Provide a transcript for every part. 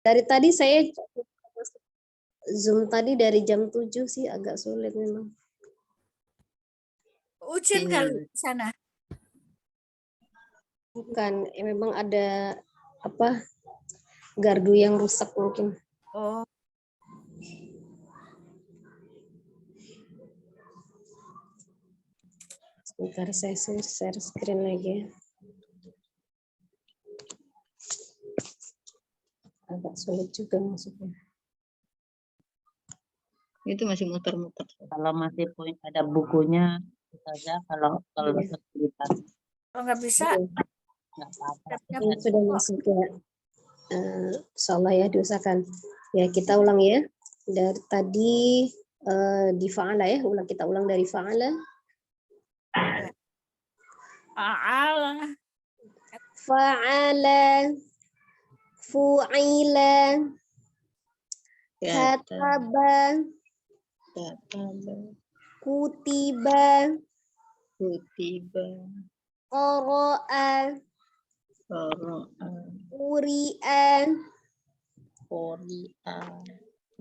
Dari tadi saya Zoom tadi dari jam 7 sih agak sulit memang. Ujian kali di sana. Bukan, memang ada apa gardu yang rusak mungkin. Oh, Sebentar saya share screen lagi. Agak sulit juga maksudnya. Itu masih muter-muter. Kalau masih ada bukunya saja, kalau kesulitan kalau nggak bisa, nggak apa-apa. Ini sudah masuk ya. Insyaallah ya diusahakan. Ya kita ulang ya. Dari tadi di fa'ala ya, kita ulang dari fa'ala. fa'ala, Fa'ala, fu'ila, kataba, kutiba, qara'a, quri'a,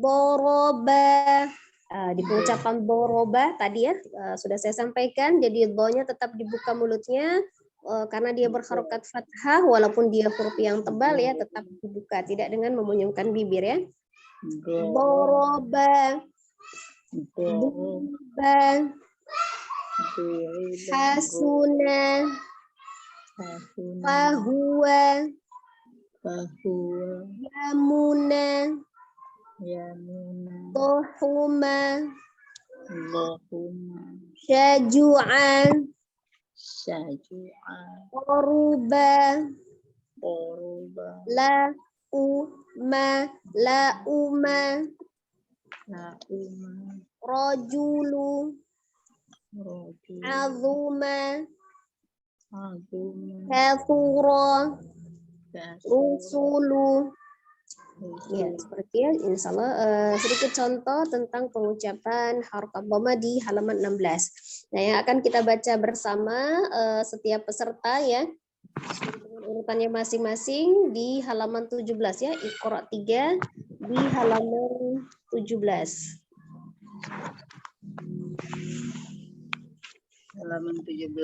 doroba. Di pengucapan doroba tadi ya sudah saya sampaikan, jadi do-nya tetap dibuka mulutnya karena dia berharokat fathah walaupun dia huruf yang tebal ya tetap dibuka, tidak dengan memunyungkan bibir ya. Doroba, duriba, hasuna, fahuwa, yamuna, tohuma, syaju'an, koruba, lauma, rojulu, azuma, kathura, rusulu. Ya, seperti ya, insyaallah sedikit contoh tentang pengucapan harokat dhamma di halaman 16. Nah, yang akan kita baca bersama setiap peserta ya. Urutannya masing-masing di halaman 17 ya. Iqra 3 di halaman 17. Halaman 17.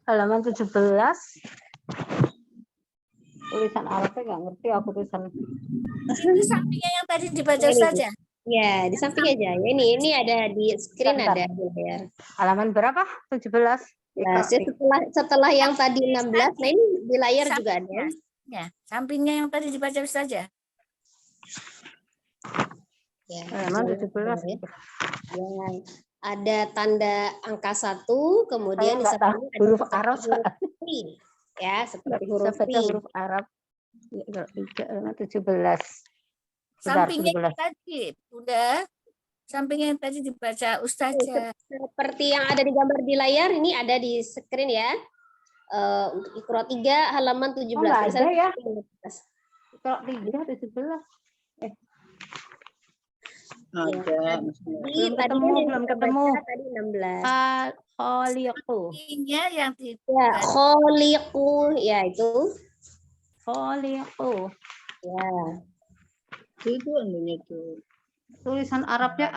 Halaman 17. Tulisan Arabnya nggak ngerti aku tulisan. itu sampingnya yang tadi dibaca Ini. saja. Ya, di samping aja. Ya, ini ada di screen ada ya. Halaman berapa? 17. Nah, setelah yang tadi 16, nah ini di layar juga ada. Ya, sampingnya yang tadi dibaca saja. Ya, Halaman 17. ya. Ada tanda angka 1, kemudian di Saya nggak tahu sampingnya ada huruf Arab. I. Ya, seperti huruf Saya baca I. huruf Arab. Ya, 17. Sampingnya yang tadi udah. Sampingnya yang tadi dibaca Ustazah. Seperti yang ada di gambar di layar, ini ada di screen ya. Untuk Iqra 3 halaman 17. Oh, nggak ada ya? Iqra 3 17. Ada. Belum ketemu. Tadi 16. Khaliqu. Sampingnya yang Ya, khaliqu, ya itu. Khaliqu. Ya. Itu anunya tuh. Tulisan Arabnya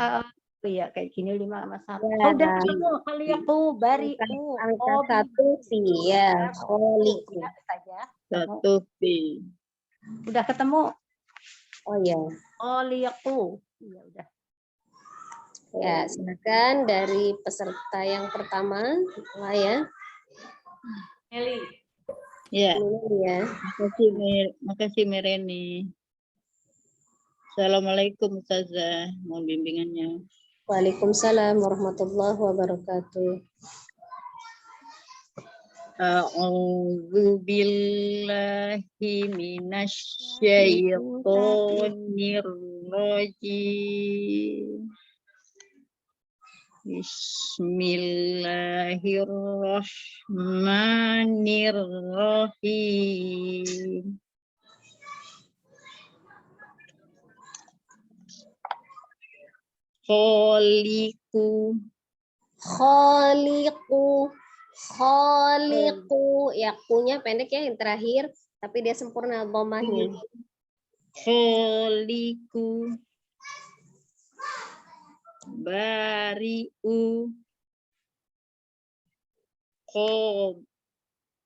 ya kayak gini 5 sama 1. Ya, Udah ketemu Khaliqu, bari'u. Angka 1 sih ya, khaliqu. Satu pi. Udah ketemu. Oh ya. Khaliqu. Ya udah. Ya, silakan dari peserta yang pertama, mulai ya. Eli. Ya. Ya. Makasih Mereni. Assalamualaikum Ustazah, mohon bimbingannya. Waalaikumsalam warahmatullahi wabarakatuh. A'udzu billahi minasyaitonir rajim. Bismillahirrahmanirrahim. Khaliqu. Khaliqu. Kholiqu, ya kunya pendek ya yang terakhir, tapi dia sempurna dhamahnya. Kholiku. Bari'u.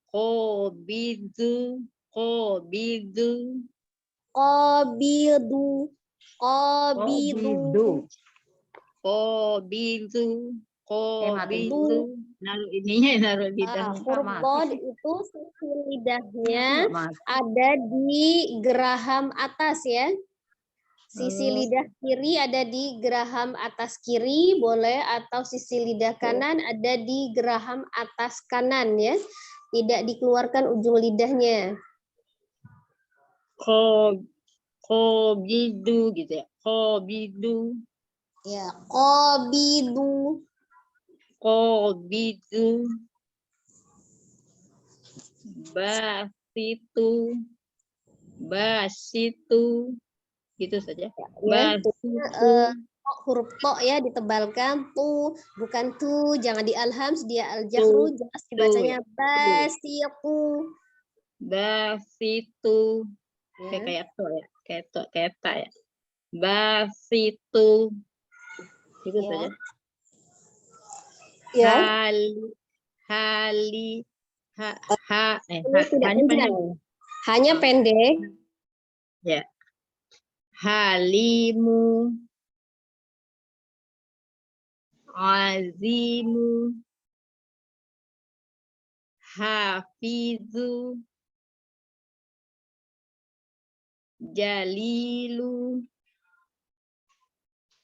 Qobidu. Qobidu. Qabidu, qabidu, Qobidu. mati. Qobidu. Naruh ininya, naruh lidahnya. huruf mati bod sih. itu sisi lidahnya Nggak mati. ada di geraham atas ya. Sisi lidah kiri ada di geraham atas kiri boleh, atau sisi lidah kanan ada di geraham atas kanan ya. Tidak dikeluarkan ujung lidahnya. Qobidu gitu ya. Qobidu. Ya, qabidu. Qobidu. Basitu. Basitu. Gitu saja. Ya, Basitu. huruf to ya ditebalkan, tu bukan tu, jangan di alhams, dia al-jahru, jelas dibacanya basitu. Basitu. Ya. Kayak to ya. Kayak to, kayak ta ya. Basitu. Gitu Ya. saja. Ya, Hali. ini tidak Hanya panjang. panjang. Hanya pendek. Ya. Halimu. Azimu. Hafizu. Jalilu.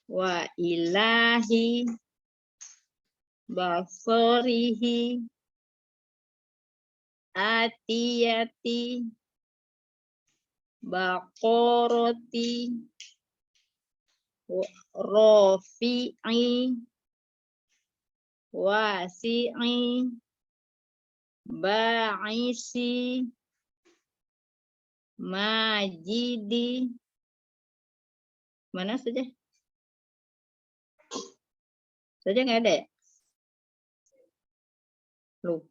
Wa ilahi. Basorihi. Atiyati. Baqarati. Rafi'i. Wasi'i. Ba'isi. Majidi. Mana saja? Saja nggak ada ya? Loh.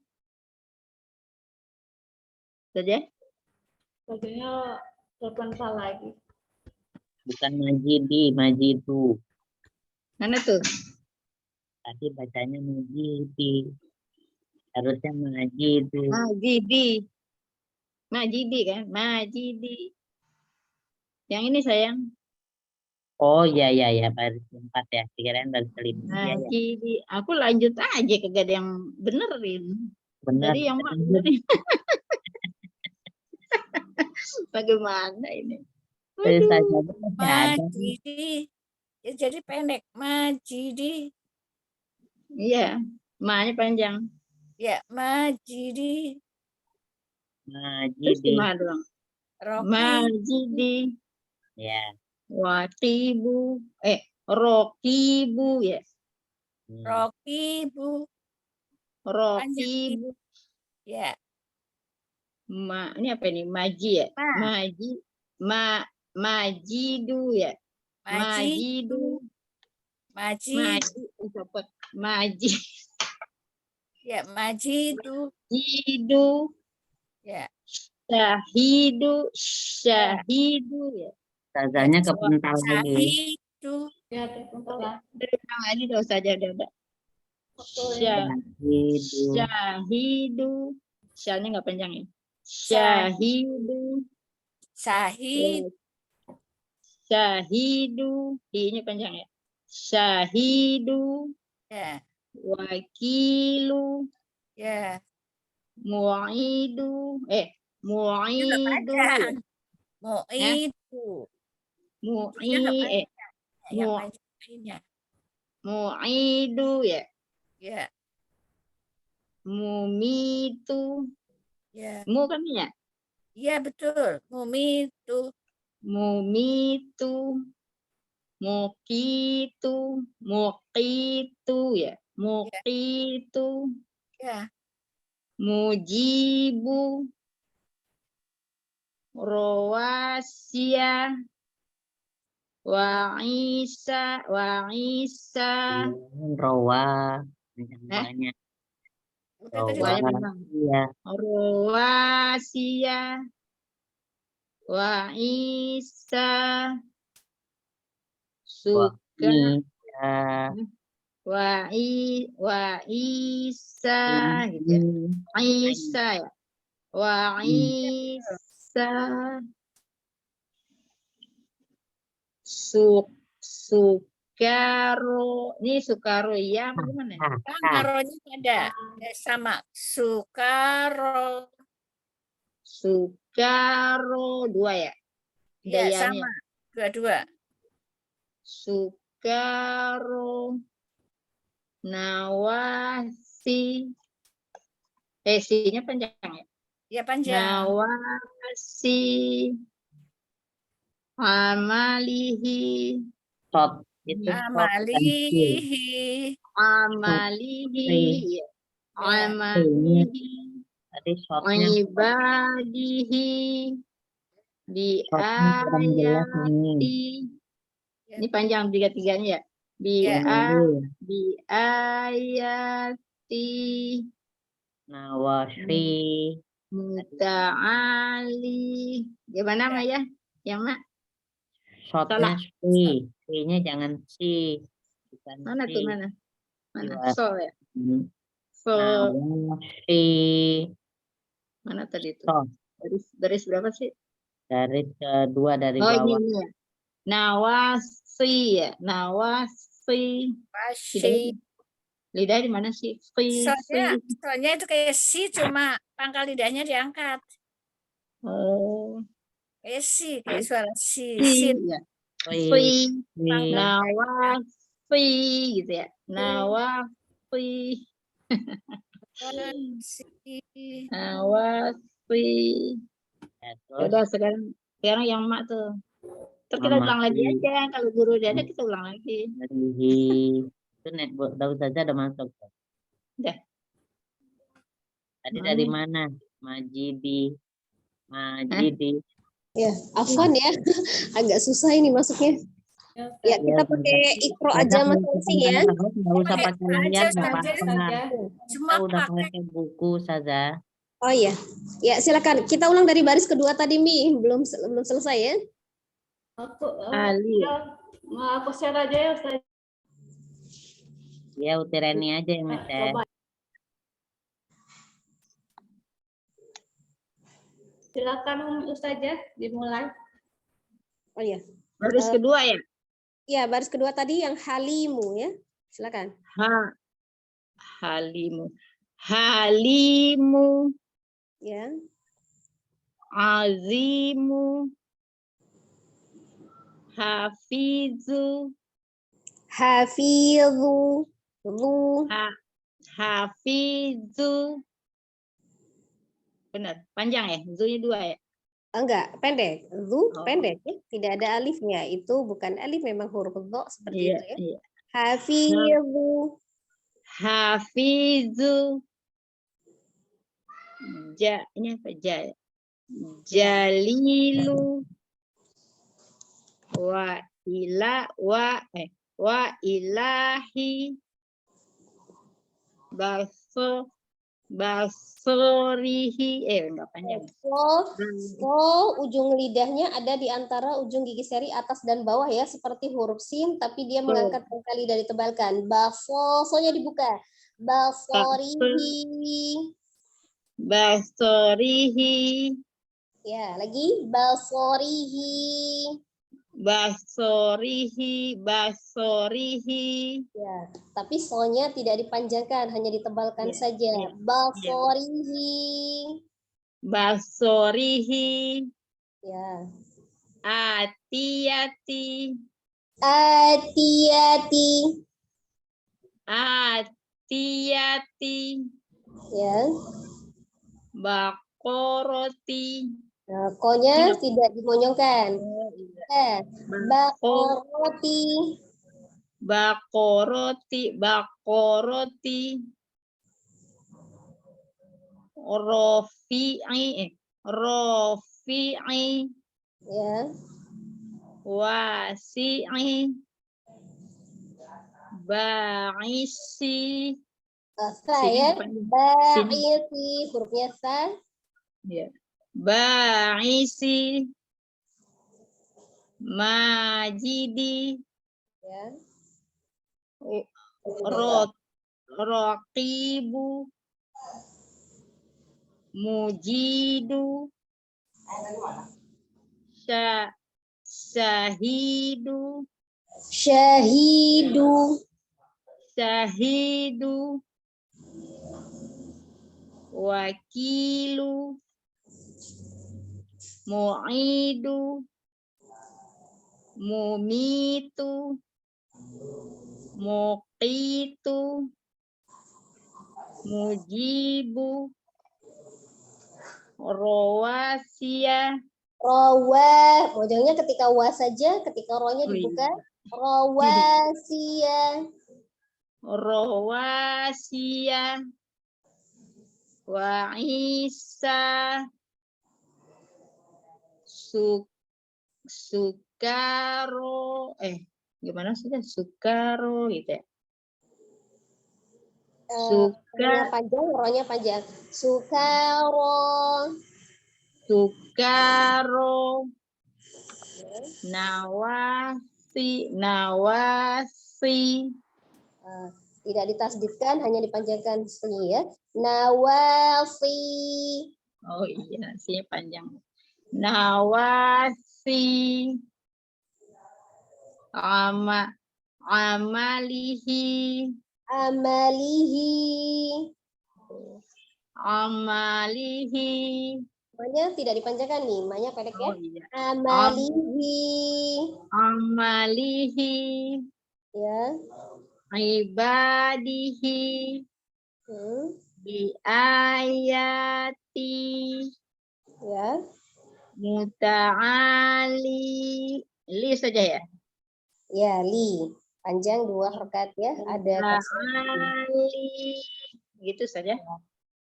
Saja? Bacanya terpental lagi. Bukan Majidi, Majidu. Mana tuh? Tadi bacanya Majidi. Harusnya Majidu. Majidi. Majidi kan? Majidi. Yang ini sayang. Oh iya iya ya, baris 4 ya. Dikirain baris 5. Iya ya. Majidi. Aku lanjut aja, kagak ada yang benerin. Benar. Tadi yang mana benerin? Bagaimana ini? Dari Aduh. saja masih ada. Majidi. Ya, jadi pendek. Majidi. Iya, ma-nya panjang. Ya, Majidi. Terus Majidi. ma doang. Roki. Majidi. Ya. Wakibu. Rokibu ya. Roki, Bu. Rokibu. Ya. Ini apa ini? Maji ya? Ma. Maji. Majidu ya. Majidu. Maji. Maji. Cepet. Maji. Ya, Majidu. Jidu. Ya. Syahidu. Syahidu ya. Sazanya kepental lagi. Sahidu. Ya, terpental lah. Udah lagi dong saja ada. Syahidu. Syahidu. Syalnya nggak panjang ya. Syahidu. Sahid. Syahidu. I-nya panjang ya. Syahidu. Ya. Wakilu. Ya. Mu'idu. Mu'idu. Mu'idu. Mu'idu ya. Ya. Mumitu. Ya. Mu kan ya? Ya, betul. Mumitu. Mumitu. Muqitu. Muqitu ya. Muqitu. Ya. Mujibu. Rawasya. Wa Isa. Wa Isa. Rawa. Banyak. Udah tadi Wah, udah. memang. Iya. Rawasiyah. Wa Isa. Wah, Suka. iya. Wa Isa. Gitu ya. Isa ya. Wa Isa. Sukaro. Ini Sukaro ya bagaimana? Naronya ada. Sama. Sukaro. Sukaro 2 ya. Ya, Dayanya. sama. Dua-dua. Sukaro. Nawasi. Sinya panjang ya. Ya, panjang. Nawasi. Amalihi. Shot itu shot bukan C. Amalihi. Amalihi. Ya. Amalihi. Tadi shotnya Ibadihi. Di shotnya kurang jelas ini. ayati. Ini panjang 3-3-nya ya. Ya. Di ayati. Nawasi. Muta'ali. Gimana Mak ya? Yang Mak? Shotnya C. C-nya jangan C. Bukan Mana C. tuh mana? Mana? Dua. So ya. So. Nawasi. Mana tadi itu? Shot. Baris berapa sih? Garis kedua dari Oh bawah. ini ya. Nawasi ya. Nawasi. Masih. Lidah di mana sih? Soalnya itu kayak si, cuma pangkal lidahnya diangkat. Oh. Kayak si, kayak suara si. Si. Sin. Ya. Si. Nawasi gitu ya. Nawasi. Si. Nawasi. Ya, Ya terus udah sekarang yang Mak tuh. Terus kita ulang lagi aja. Kalau guru udah ada kita ulang lagi. dari itu Daud saja ada masuk. Udah. Tadi Mana? dari mana? Majidi. Ya, Afwan ya. Agak susah ini masuknya. Ya, kita pakai Iqra aja masing-masing ya. Nggak usah pakai layar, nggak apa-apa. Cuma Kita udah pakai pakai buku saja. Oh iya. Ya, silakan. Kita ulang dari baris kedua tadi, Mi. Belum selesai ya. Ali. Aku share aja ya Ustaz. Ya, Utireni aja yang ngetes. Silakan Ustazah dimulai. Oh iya. Baris kedua ya? Ya, baris kedua tadi yang halimu ya. Silakan. Halimu. Halimu. Ya. Azimu. Hafizu. Hafizu. Zu. Hafizu. Benar, panjang ya? Zu-nya 2 ya? Enggak, pendek. Zu Oh. pendek ya. Tidak ada alifnya. Itu bukan alif, memang huruf dha seperti itu ya. Iya. Hafizu. Hafizu. Ini apa? Jalilu. Wa ilahi. Basorihi. Enggak panjang. So, ujung lidahnya ada di antara ujung gigi seri atas dan bawah ya, seperti huruf sin, tapi dia mengangkat pangkal lidah ditebalkan. So-nya dibuka. Basorihi. Basorihi. Ya, lagi basorihi. Basorihi. Ya, tapi so-nya tidak dipanjangkan, hanya ditebalkan saja. Basorihi. Basorihi. Ya. Atiyati. Atiyati. Ya. Bakoroti. Nah, ko-nya tidak dimonyongkan. Bakoroti. Bakoroti. Rofi'i. Ya. Wasi'i. Ba'isi. Sa Sini ya. depannya. Ba'isi hurufnya sa. Ya. Ba'isi. Majidi. Ya. Raqibu. Mujidu. Syahidu. Syahidu. Syahidu. Wakilu. Mu'idu. Mumitu. Muqitu. Mujibu. Rawasiya. Rawa. Ujungnya ketika wa saja, ketika rohnya Oh, iya. dibuka. Rawasiya. Rawasiya. Wa Isa. Sukaro. Gimana sih? Sukaro gitu ya. Rohnya panjang, rohnya panjang. Sukaro. Sukaro. Nawasi. Tidak ditasdidkan, hanya dipanjangkan si ya. Nawasi. Oh iya, sih panjang. Nawasi. Amalihi. Amalihi. Namanya tidak dipanjangkan nih, namanya pendek ya. Oh iya. Amalihi. Ya. Ibadihi. Biayati. Ya. Muta'ali. Li saja ya? Ya, li. Panjang 2 harakat ya. Ada Muta'ali. Gitu saja.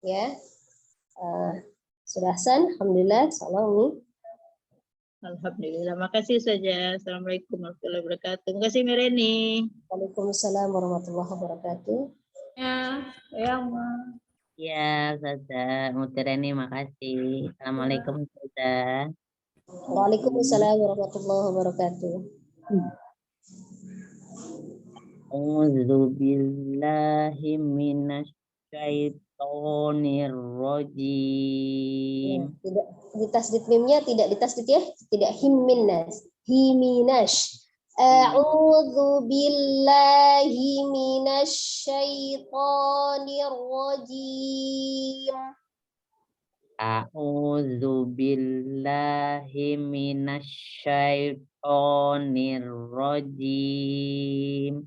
Ya. Sudah san, alhamdulillah. Salam. Alhamdulillah. Makasih saja. Assalamualaikum warahmatullahi wabarakatuh. Terima kasih Mireni. Waalaikumsalam warahmatullahi wabarakatuh. Ya, Ya, Ustazah. Mutireni, makasih. Assalamualaikum, Ustazah. Waalaikumsalam warahmatullahi wabarakatuh. A'udzu billahi minasyaitonir rajim. Tidak ditasdid mimnya, tidak ditasdid ya, tidak himinas, himinas. A'udzu billahi minasyaitonir rajim. A'udzu billahi minasyaitonir rajim.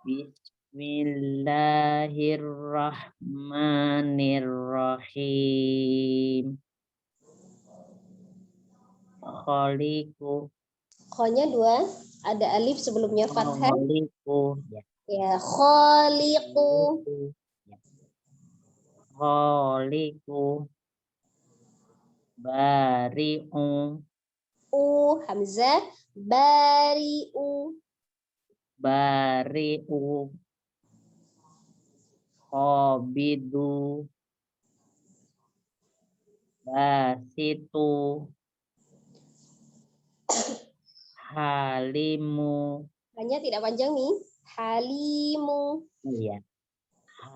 Bismillahirrahmanirrahim. Khaliqu. Kho-nya 2, ada alif sebelumnya fathah. Khaliqu. Ya, khaliqu. Khaliqu. Bari'u. Hamzah, bari'u. Bari'u. Qabidu. Basitu. Halimu. Hanya tidak panjang nih. Halimu. Iya.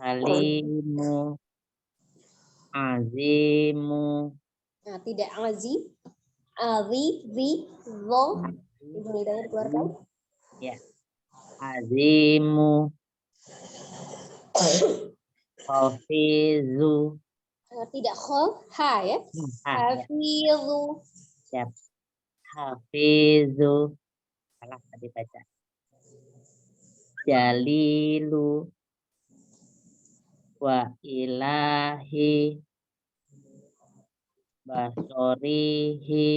Halimu. Azimu. Nah, tidak azi. Zo. Ibu lidahnya dikeluarkan. Ya. Azimu. Hafizu. Tidak kho, ha ya. Hafizu. Siap. Hafizu. Salah tadi baca. Jalilu. Wa ilahi. Basorihi.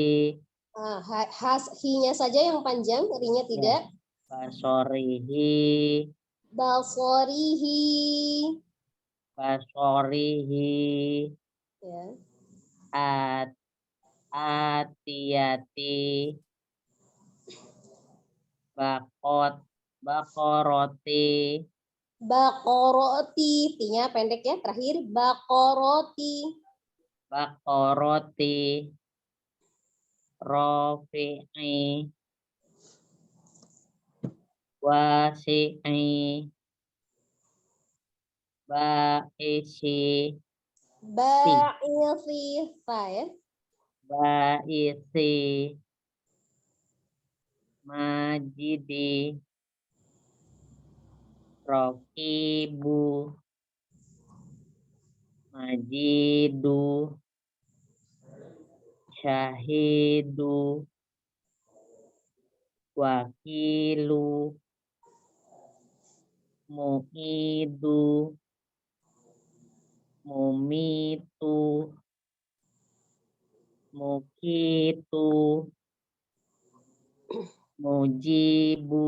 Hi-nya saja yang panjang, ri-nya tidak. Basorihi. Basorihi. Basorihi. Ya. Atiyati. Bakoroti. Baqarati, T-nya pendek ya. Terakhir baqarati. Baqarati. Rafi'i. Wasi'i. Ba'isi. Ba'isi, fa ya. Ba'isi. Majidi. Rokibu. Majidu. Syahidu. Wakilu. Mu'idu. Mumitu. Mukitu. Mujibu.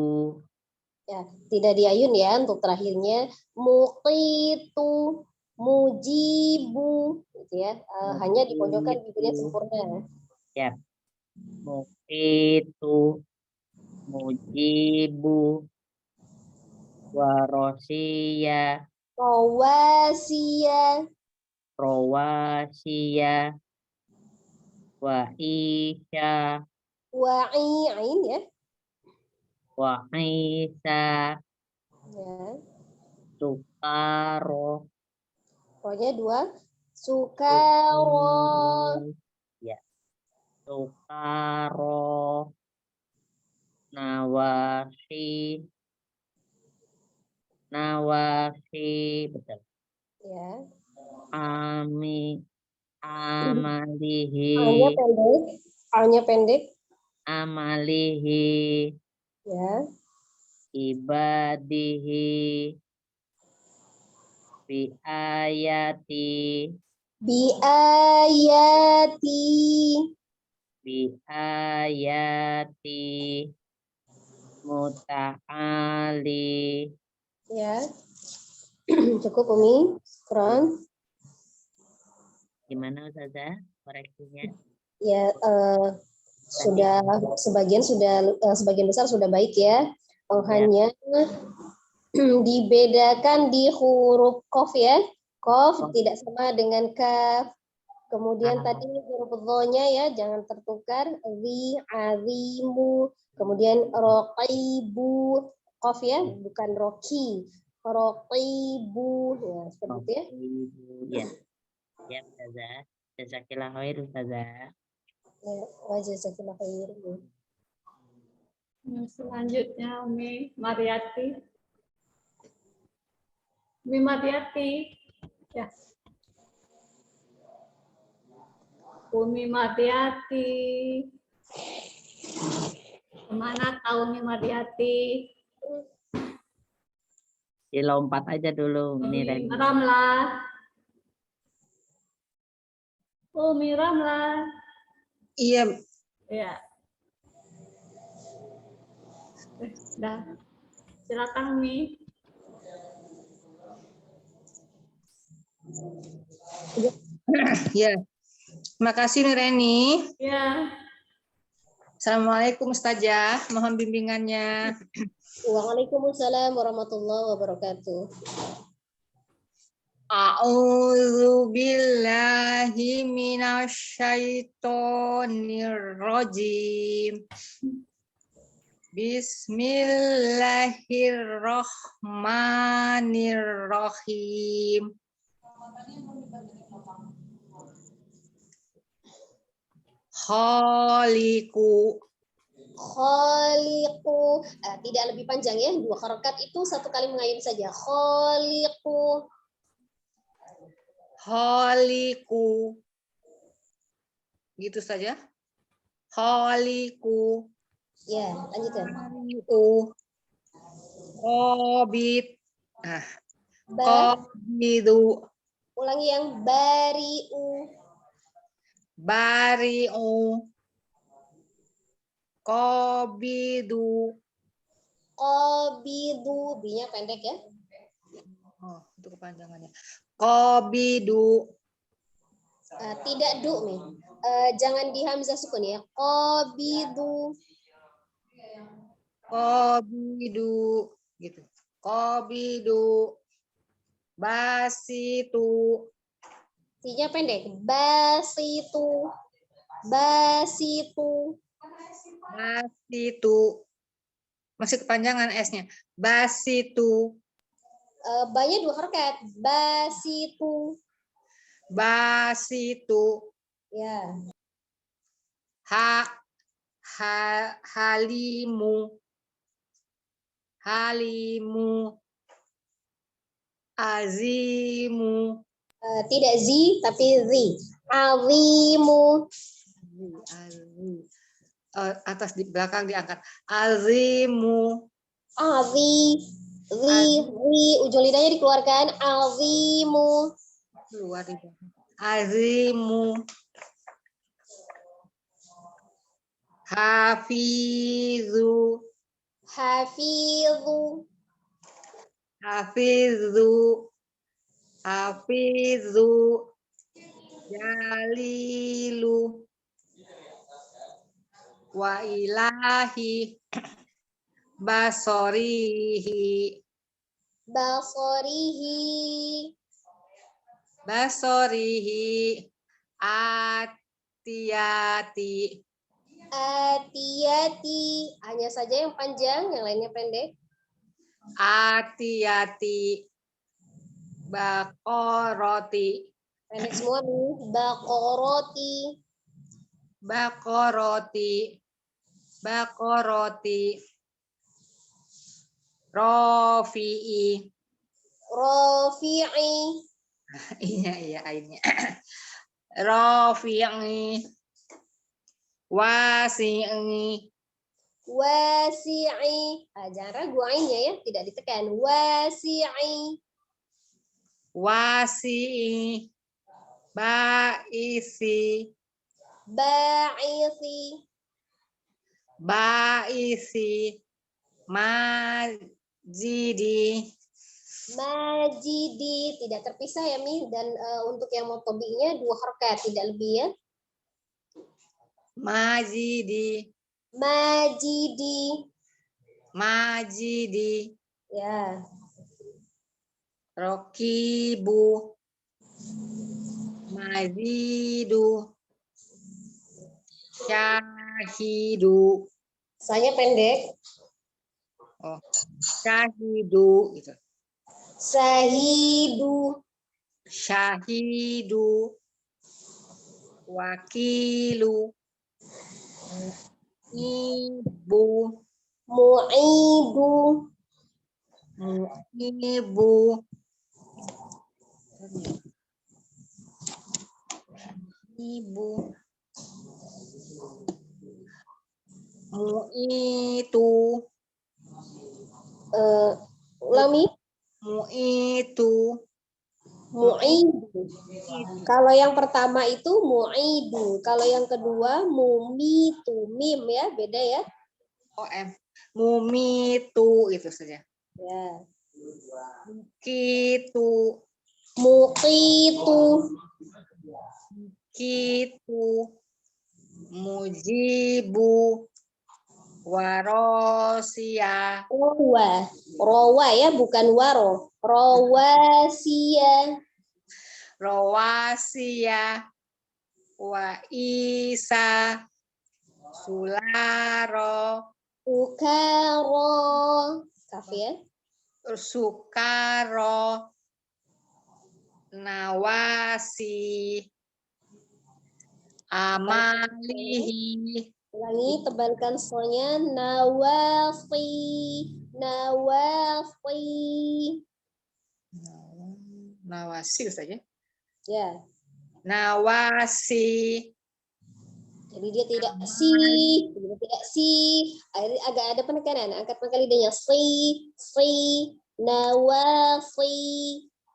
Ya, tidak diayun ya untuk terakhirnya. Muqitu, mujibu, gitu ya. Hanya dipojokkan bibirnya sempurna. Ya. Mukitu. Mujibu. Warosiya. Rawasiya, Rawasiya. Waisya. wa'i'in ya. Waisa. Ya. Sukaro. Pokoknya 2. Sukaro. Ya. Sukaro. Nawasi. Nawasi. Betul. Ya. Amalihi. A-nya pendek. A-nya pendek. Amalihi. Ya. Ibadihi. Biayati. Biayati. Biayati. Muta'ali. Ya. Cukup Umi. Kurang. Gimana Ustazah koreksinya? Ya, sebagian besar sudah baik ya. Hanya dibedakan di huruf qaf ya. Qaf tidak sama dengan kaf. Kemudian tadi huruf dho-nya ya jangan tertukar. Zi, azimu. Kemudian roqibu. Qaf ya, bukan roki. Roqibu. Ya, seperti itu ya. Ya. Ya Ustazah. Jazakillah khair Ustazah. Ya, wajazakillah khair. Selanjutnya Umi Mariati. Umi Mariati. Ya. Umi Mariati. Kemana kau Umi Mariati? Dilompat aja dulu. Umi Ramlah. Umi Ramlah. Iya. Ya. Dah. Silakan Umi. Ya. Terima kasih Nureni. Ya. Assalamualaikum Ustazah. Mohon bimbingannya. Waalaikumsalam warahmatullahi wabarakatuh. A'udzu billahi minasyaitonir rajim. Bismillahirrahmanirrahim. Khaliqu. Khaliqu. Tidak lebih panjang ya. 2 harokat itu 1 kali mengayun saja. Khaliqu. Khaliqu. Gitu saja. Khaliqu. Ya, lanjutkan. Qabid. Ba. Qabidu. Ulangi yang bari'u. Bari'u. Qabidu. Qabidu. B-nya pendek ya. Oh, itu kepanjangannya. Qabidu. Tidak du nih. Jangan di hamzah sukun ya. Qabidu. Qabidu. Gitu. Qabidu. Basitu. T-nya pendek. Basitu. Basitu. Basitu. Masih kepanjangan S-nya. Basitu. Ba-nya 2 harokat. Basitu. Basitu. Ya. Halimu. Halimu. Azimu. Tidak zi, tapi zi. Azimu. Atas di belakang diangkat. Azimu. Azi. Zi. Ujung lidahnya dikeluarkan. Azimu. Keluar di belakang. Azimu. Hafizu. Hafizu. Hafizu. Hafizu. Jalilu. Wa ilahi. Basorihi. Basorihi. Basorihi. Atiyati. Atiyati. Hanya saja yang panjang, yang lainnya pendek. Atiyati. Bakoroti. Pendek semua nih. Bakoroti. Bakoroti. Bakoroti. Rofi'i. Rofi'i. Iya, akhirnya. Rofi'i. Wasi'i. Wasi'i. Jangan ragu ainnya ya, tidak ditekan. Wasi'i. Wasi'i. Baisi. Ba'isi. Baisi. Majidi. Majidi. Tidak terpisah ya Mi. Dan untuk yang mau tobinya 2 harokat, tidak lebih ya. Majidi. Majidi. Majidi. Ya. Rokibu. Mazidu. Syahidu. Saya pendek. Oh, syahidu gitu. Sahidu. Syahidu. Wakilu. Ibu. Mu'idu. Ibu. Ibu. Mu'itu. Ulangi. Mu'itu. Mu'idu. Kalau yang pertama itu mu'idu. Kalau yang kedua mumitu. Mim ya, beda ya. OM. Mumitu itu saja. Ya. Kitu. Muqitu. Kitu. Mujibu. Warosia. Rawa ya, bukan waro. Rawasiya. Rawasia. Wa isa. Sularo. Ukaro. Kaf ya. Sukaro. Nawasi. Amalihi. Ulangi, tebalkan sonya. Nawasi. Nawasi. Nawasi saja. Ya. Nawasi. Jadi dia tidak si. Akhirnya agak ada penekanan. Angkat pangkal lidahnya. Si. Nawasi.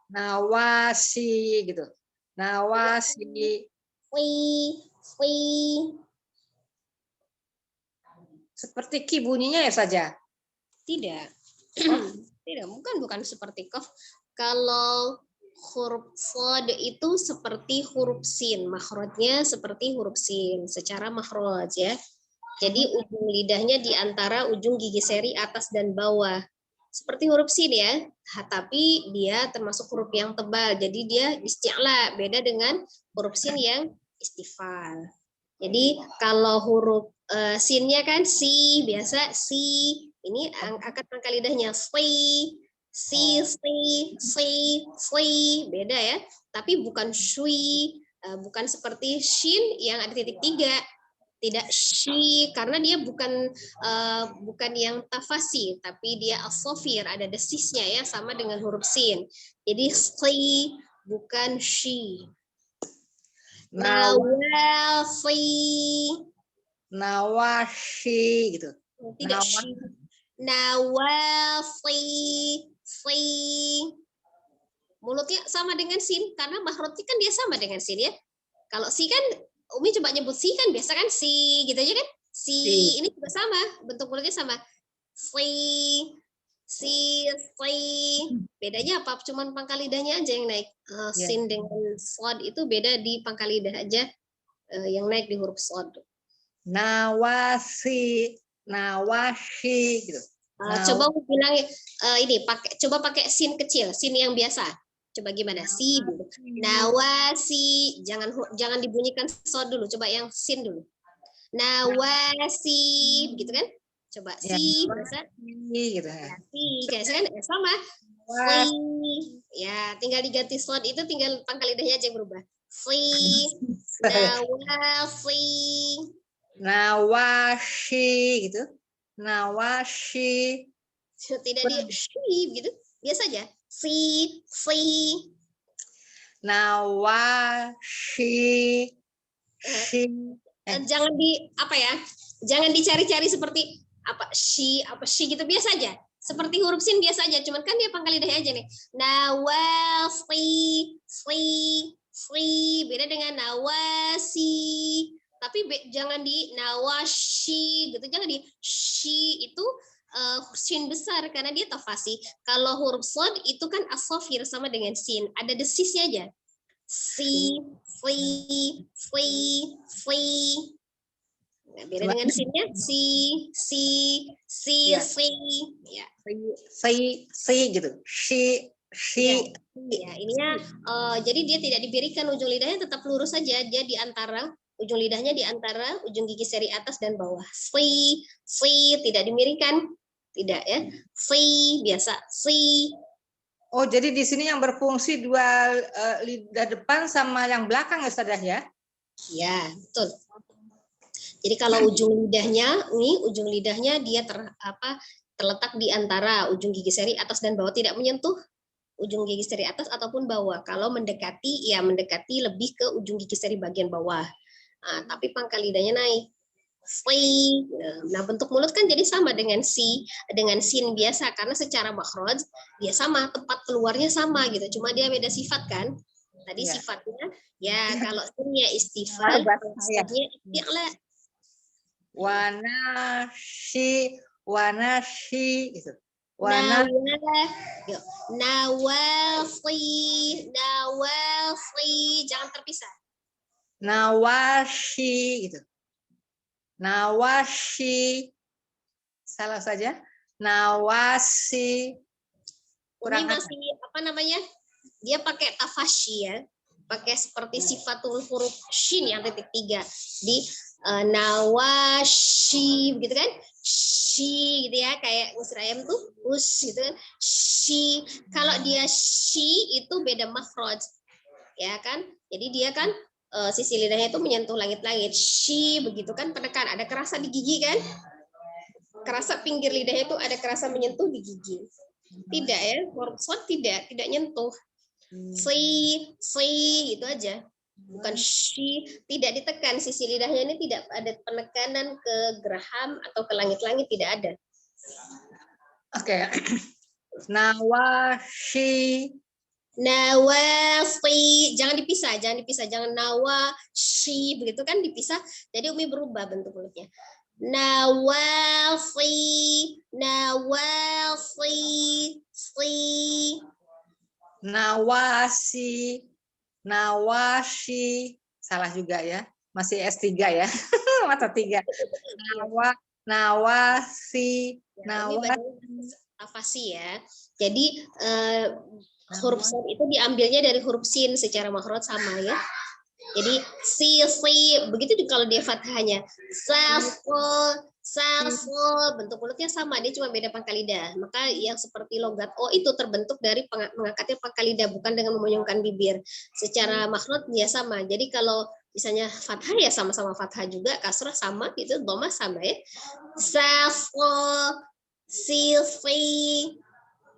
Nawasi gitu. Nawasi. Si. Seperti ki bunyinya ya saja. Tidak. Tidak, bukan seperti kof. Kalau huruf shad itu seperti huruf sin, makhrajnya seperti huruf sin secara makhraj ya. Jadi ujung lidahnya di antara ujung gigi seri atas dan bawah. seperti huruf sin ya, tapi dia termasuk huruf yang tebal. Jadi dia isti'la, beda dengan huruf sin yang istifal. Jadi kalau huruf sinnya kan si, biasa si. Ini akad pangkal lidahnya si, beda ya. Tapi bukan shui, bukan seperti shin yang ada titik 3. Tidak shi, karena dia bukan yang tafasi, tapi dia asofir, ada desisnya ya, sama dengan huruf sin. Jadi si, bukan shi. Nawasi, Nawashi gitu. tidak shi. Nawasi, si. Mulutnya sama dengan sin, karena mahrotnya kan dia sama dengan sin ya. Kalau si kan Umi coba nyebut si kan biasa kan si gitu aja kan. Si ini juga sama, bentuk mulutnya sama. Si. Bedanya apa? Cuman pangkal lidahnya aja yang naik. Sin dengan shad itu beda di pangkal lidah aja yang naik di huruf shad. Nawashi gitu. Coba bilang ini coba pakai sin kecil, sin yang biasa. Coba gimana? Si dulu. Nawasi, jangan dibunyikan shad dulu, coba yang sin dulu. Nawasi, gitu kan? Coba si biasa. Gitu. Si kayak kan sama. Si. Ya, tinggal diganti shad itu tinggal pangkal lidahnya aja yang berubah. Si. Nawasi. Nawashi gitu. Nawashi. Tidak di shi gitu. Biasa aja. Si. Nawashi. Jangan jangan dicari-cari seperti apa shi gitu, biasa aja. Seperti huruf sin biasa aja, cuman kan dia pangkal lidahnya aja nih. Nawasi, beda dengan nawasi. Tapi jangan di nawashi gitu, jangan di shi itu sin besar karena dia tafasi. Kalau huruf shad itu kan asofir sama dengan sin, ada desisnya aja. Si. Nah, beda dengan sinnya si. Ya. Si gitu. Ya, ininya jadi dia tidak diberikan ujung lidahnya, tetap lurus saja. Dia di antara ujung lidahnya di antara ujung gigi seri atas dan bawah. Si tidak dimiringkan. Tidak ya. Si biasa si. Oh, jadi di sini yang berfungsi dua lidah depan sama yang belakang ya, Ustazah ya? Ya, betul. Jadi kalau ujung lidahnya dia terletak di antara ujung gigi seri atas dan bawah, tidak menyentuh ujung gigi seri atas ataupun bawah. Kalau mendekati lebih ke ujung gigi seri bagian bawah. Tapi pangkal lidahnya naik. Nah, bentuk mulut kan jadi sama dengan sin biasa karena secara makhraj dia sama, tempat keluarnya sama gitu. Cuma dia beda sifat kan. Tadi sifatnya kalau sinnya istifal, sinnya isti'la. Wanashi gitu. Nawasi, jangan terpisah. Nawashi gitu. Nawashi. Salah saja. Nawasi. Ini masih dia pakai tafashi ya. Pakai seperti sifatul huruf shin yang titik 3 di nawashi gitu kan. Shi gitu ya, kayak usir ayam tuh gitu kan. Shi. Kalau dia shi itu beda makhraj. Ya kan? Jadi dia kan sisi lidahnya itu menyentuh langit-langit. Shi begitu kan, penekan, ada kerasa di gigi kan? Kerasa pinggir lidahnya itu ada kerasa menyentuh di gigi. Tidak ya, huruf shad tidak nyentuh. Si gitu aja. Bukan shi, tidak ditekan, sisi lidahnya ini tidak ada penekanan ke geraham atau ke langit-langit, tidak ada. Oke. Nawashi. Nawasi, jangan dipisah, jangan nawashi begitu kan dipisah. Jadi Umi berubah bentuk mulutnya. Nawasi, Nawashi. Salah juga ya. Masih S3 ya. Mata 3. Nawasi. tafasi ya. Jadi huruf shad itu diambilnya dari huruf sin secara makhraj sama ya. Jadi si begitu juga kalau dia fathahnya bentuk mulutnya sama, dia cuma beda pangkal lidah. Maka yang seperti logat o itu terbentuk dari mengangkatnya pangkal lidah, bukan dengan memoyongkan bibir. Secara makhraj dia sama. Jadi kalau misalnya fathah ya sama-sama fathah juga, kasrah sama gitu, dhamma sama ya.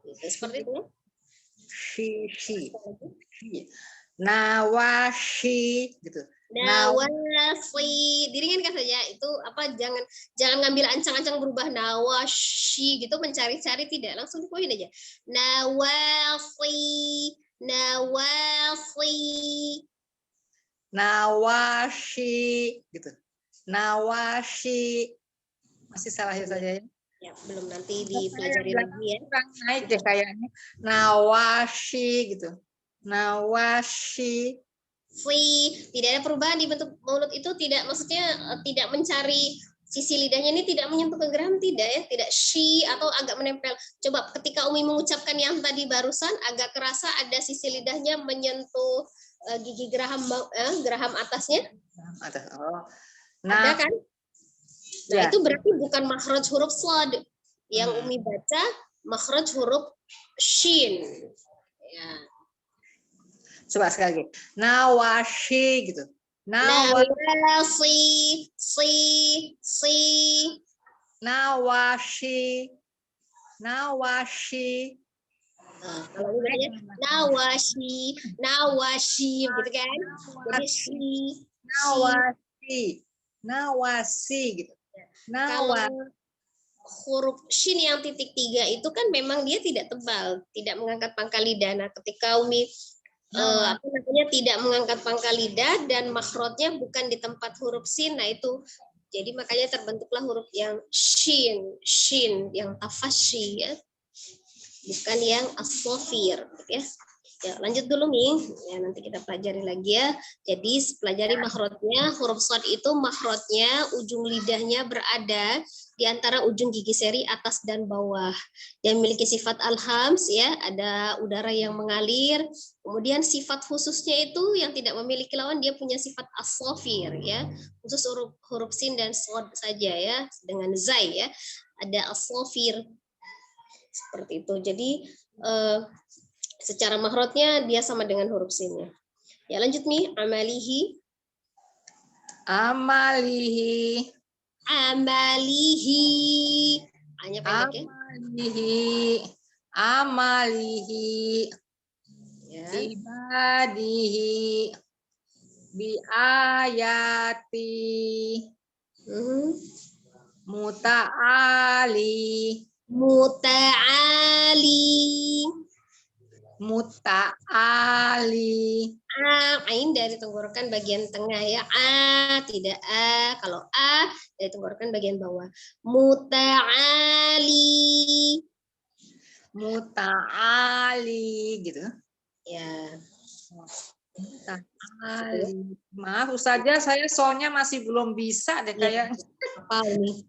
Gitu, seperti itu. Shi. Nawashi gitu. Nawasi, diringankan saja itu apa, jangan ngambil ancang-ancang berubah nawashi gitu, mencari-cari, tidak, langsung dipoin aja. Nawashi gitu. Nawashi. Masih salah ya saya ya? Ya, belum, nanti dipelajari lagi ya. Kurang naik deh kayaknya. Nawashi gitu. Nawashi. Tidak ada perubahan di bentuk mulut itu, tidak, maksudnya tidak mencari sisi lidahnya ini, tidak menyentuh ke geraham, tidak ya, tidak shi atau agak menempel. Coba ketika Umi mengucapkan yang tadi barusan, agak kerasa ada sisi lidahnya menyentuh gigi geraham atasnya. Oh. Ada kan? Nah, Ya. itu berarti bukan makhraj huruf shad. Yang Umi baca makhraj huruf shin. Ya. Coba sekali lagi. Nawashi gitu. Nawasi, Nawashi. Kalau udahnya nawashi gitu kan. Jadi Nawasi gitu. kalau huruf shin yang titik 3 itu kan memang dia tidak tebal, tidak mengangkat pangkal lidah. Nah, ketika Umi tidak mengangkat pangkal lidah dan makhrajnya bukan di tempat huruf sin, nah itu jadi makanya terbentuklah huruf yang shin yang tafashi ya, bukan yang as-safir ya. Ya, lanjut dulu nih. Ya, nanti kita pelajari lagi ya. Jadi pelajari makhrajnya. Huruf shad itu makhrajnya ujung lidahnya berada di antara ujung gigi seri atas dan bawah. Dia memiliki sifat al-hams ya, ada udara yang mengalir. Kemudian sifat khususnya itu yang tidak memiliki lawan, dia punya sifat as-safir ya. Khusus huruf sin dan shad saja ya, dengan zai ya. Ada as-safir. Seperti itu. Jadi secara makhrajnya dia sama dengan huruf sinnya. Ya, lanjut Mi. Amalihi. Hanya pendek ya. Amalihi. Ya. Ibadihi. Biayati. Muta'ali. Ain dari tenggorokan bagian tengah ya. Tidak a. Kalau a dari tenggorokan bagian bawah. Muta'ali gitu. Ya. Muta'ali. Maaf Ustazah, saya soalnya masih belum bisa deh kayaknya. Apa ini?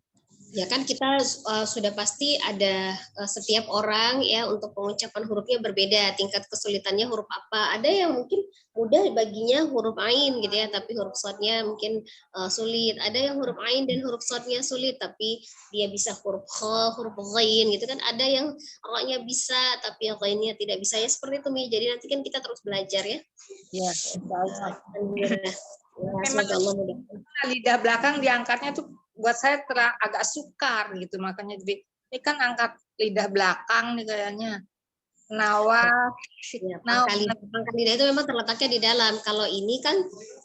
Ya kan kita sudah pasti ada setiap orang ya untuk pengucapan hurufnya berbeda, tingkat kesulitannya huruf apa. Ada yang mungkin mudah baginya huruf ain gitu ya, tapi huruf shadnya mungkin sulit. Ada yang huruf ain dan huruf shadnya sulit, tapi dia bisa huruf kha, huruf ghain gitu kan. Ada yang roknya bisa, tapi yang ghainnya tidak bisa ya, seperti itu Mi. Jadi nanti kan kita terus belajar ya. Ya, Semoga Allah mudah. Lidah belakang diangkatnya tuh buat saya agak sukar gitu, makanya jadi ini kan angkat lidah belakang nih kayaknya. Pangkal lidah itu memang terletaknya di dalam. Kalau ini kan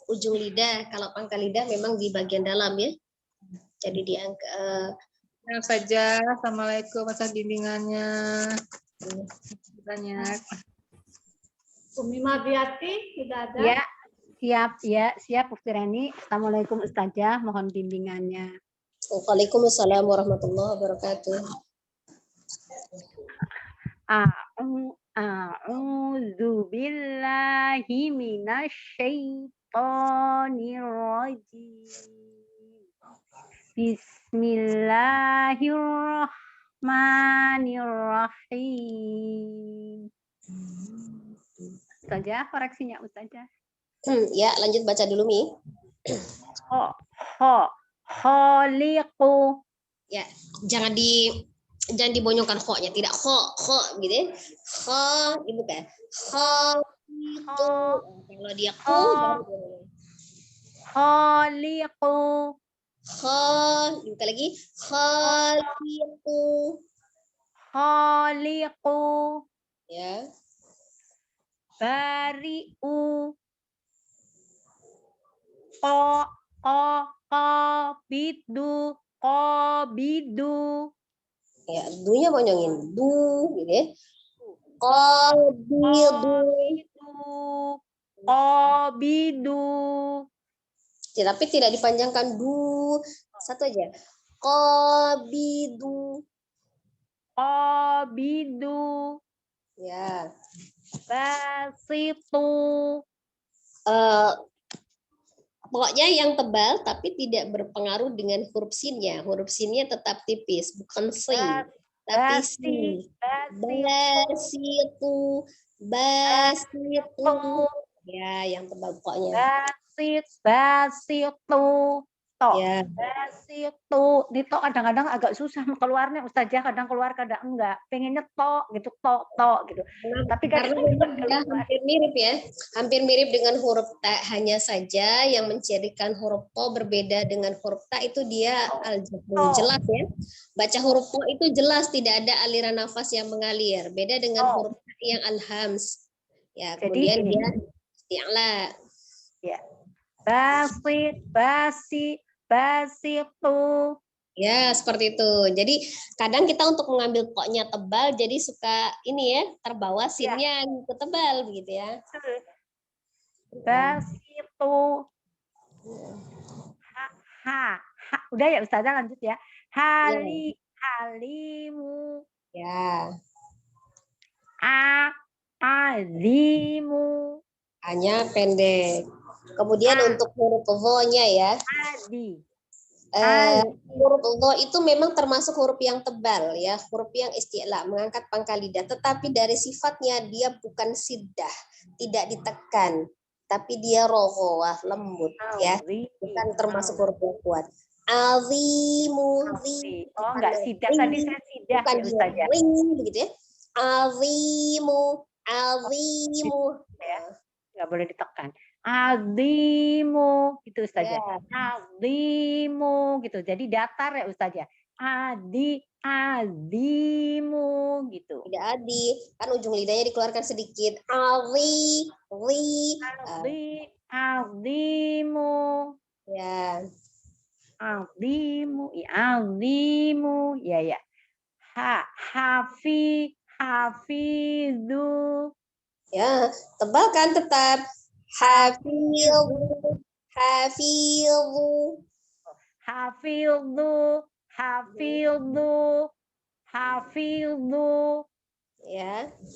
ujung lidah, kalau pangkal lidah memang di bagian dalam ya. Jadi diangkat. Saja. Assalamualaikum atas bimbingannya. Banyak. Umi Mardiati sudah ada? Ya, siap Bukti Reni. Assalamualaikum Ustazah, mohon bimbingannya. Waalaikumsalam warahmatullahi wabarakatuh. A'udzu billahi minasyaitonir rajim. Bismillahirrahmanirrahim. Bismillahirrahmanirrahim. Ustazah, koreksinya Ustazah. Ya, lanjut baca dulu Mi. Khaliqu. Ya, jangan dibonyongkan kho-nya, tidak kho gitu ya. Kho, ibu kan. Khaliqu. Kalau dia ku baru boleh. Khaliqu. Buka lagi. Khaliqu. Khaliqu. Ya. Bari'u. Qabidu. Qabidu. Ya, dunya bonyongin. Du gitu ya. Qabidu. Qabidu. Tapi tidak dipanjangkan du. Satu aja. Qabidu. Qabidu. Ya. Basitu. Pokoknya yang tebal tapi tidak berpengaruh dengan huruf sinnya. Huruf sinnya tetap tipis, bukan si, tapi si. Basitu. Basitu. Ya, yang tebal pokoknya. Basitu. To. Ya. Basitu. Di to kadang-kadang agak susah keluarnya Ustazah, kadang keluar kadang enggak. Pengennya to gitu, to gitu. Tapi karena memang hampir mirip ya. Hampir mirip dengan huruf ta, hanya saja yang mencirikan huruf to berbeda dengan huruf ta itu dia al-jahru, jelas ya. Baca huruf to itu jelas, tidak ada aliran nafas yang mengalir. Beda dengan huruf ta yang al-hams. Ya, kemudian dia isti'la. Ya. Basitu. Ya, seperti itu. Jadi kadang kita untuk mengambil koknya tebal, jadi suka ini ya, terbawa sinnya ke tebal begitu ya. Basitu. Udah ya Ustazah, lanjut ya. Halimu. Ya. Azimu. Hanya pendek. Kemudian untuk huruf vo-nya ya. Huruf vo itu memang termasuk huruf yang tebal ya, huruf yang isti'la, mengangkat pangkal lidah. Tetapi dari sifatnya dia bukan siddah, tidak ditekan, tapi dia rohowah, lembut ya, bukan termasuk huruf yang kuat. Azimu. Oh enggak siddah, tadi saya siddah bukan ya Ustazah. Begitu ya. Azimu. Ya, nggak boleh ditekan. Azimu gitu Ustazah. Ya. Azimu gitu. Jadi datar ya Ustazah. Azimu gitu. Tidak adi, kan ujung lidahnya dikeluarkan sedikit. Azimu. Ya. Azimu. Ya. Hafizu. Ya, tebal kan tetap. Hafizu. Ya.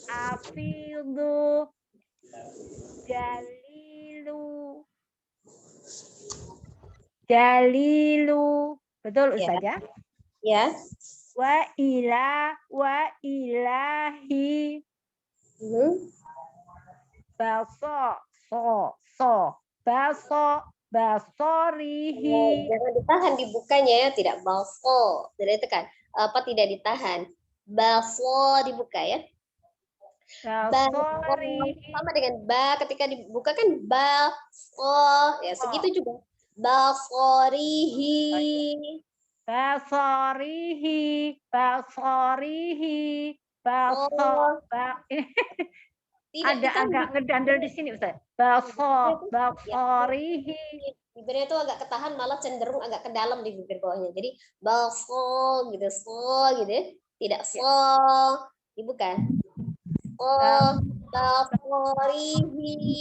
Hafizu. Jalilu. Betul Ustazah? Ya. Wa ilahi. Basorihi. Jangan ditahan dibukanya ya, tidak balfo. Tidak ditekan. Tidak ditahan. Balfo dibuka ya. Sama dengan ba ketika dibuka kan balfo. Ya, segitu juga. Balforihi. Ada agak ngedandel di sini Ustaz. Basorihi. Bibirnya itu agak ketahan, malah cenderung agak ke dalam di bibir bawahnya. Jadi balfo gitu, gitu ya. Tidak dibuka. Balforihi.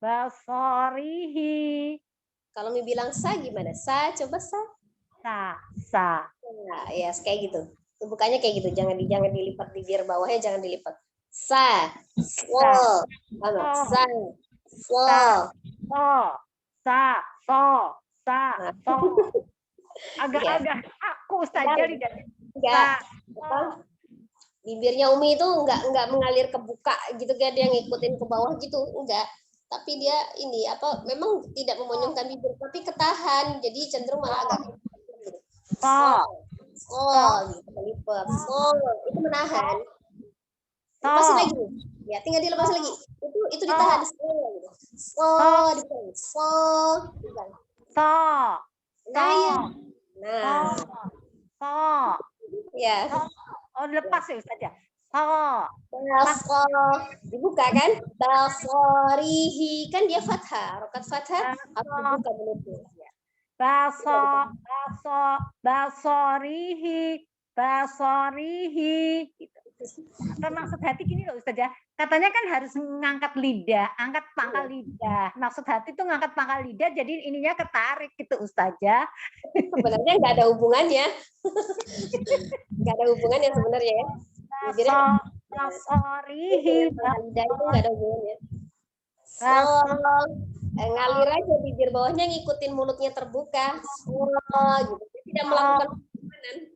Basorihi. Kalau mau bilang sa gimana? Sa, coba sa. Sa. Nah, ya kayak gitu. Bukannya kayak gitu. Jangan dilipat bibir bawahnya, jangan dilipat. Sa. Sa. sa, so. Agak-agak aku Ustazah lidah. Enggak. Bibirnya Umi itu enggak mengalir ke buka gitu kayak dia ngikutin ke bawah gitu, enggak. Tapi dia ini apa memang tidak memonyongkan bibir tapi ketahan jadi cenderung malah agak gitu kelipet. Itu menahan. Lepasin lagi. Ya, tinggal dilepas lagi. Itu ditahan gitu. Ditahan. Nah. Ya. Oh, lepas ya Ustazah. Dibuka kan? Basorihi kan dia fathah, rokat fathah harus dibuka mulutnya. Basorihi gitu. Maksud hati gini loh Ustazah, katanya kan harus mengangkat lidah, angkat pangkal lidah. Maksud hati itu ngangkat pangkal lidah, jadi ininya ketarik gitu Ustazah. Sebenarnya nggak ada hubungannya, nggak ada hubungannya sebenarnya ya. Basorihi, lidah itu nggak ada hubungannya. Ngalir aja bibir bawahnya ngikutin mulutnya terbuka, gitu. Tidak melakukan hubungan.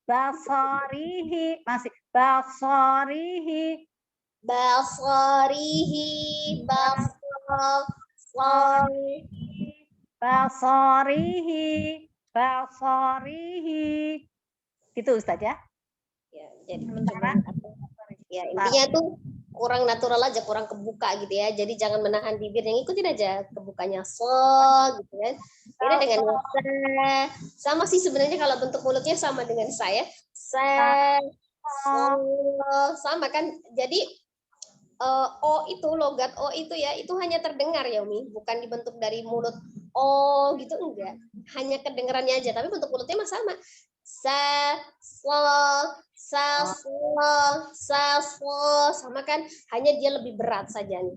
Basorihi masih basorihi gitu Ustazah ya. Jadi ya intinya tuh kurang natural aja, kurang kebuka gitu ya. Jadi jangan menahan bibir, yang ikutin aja kebukanya gitu kan. Beda dengan sama sih sebenarnya kalau bentuk mulutnya sama dengan saya. Sama kan. Jadi O itu logat O itu ya, itu hanya terdengar ya Umi, bukan dibentuk dari mulut O gitu enggak. Hanya kedengarannya aja, tapi bentuk mulutnya mah sama. Sama kan, hanya dia lebih berat saja nih.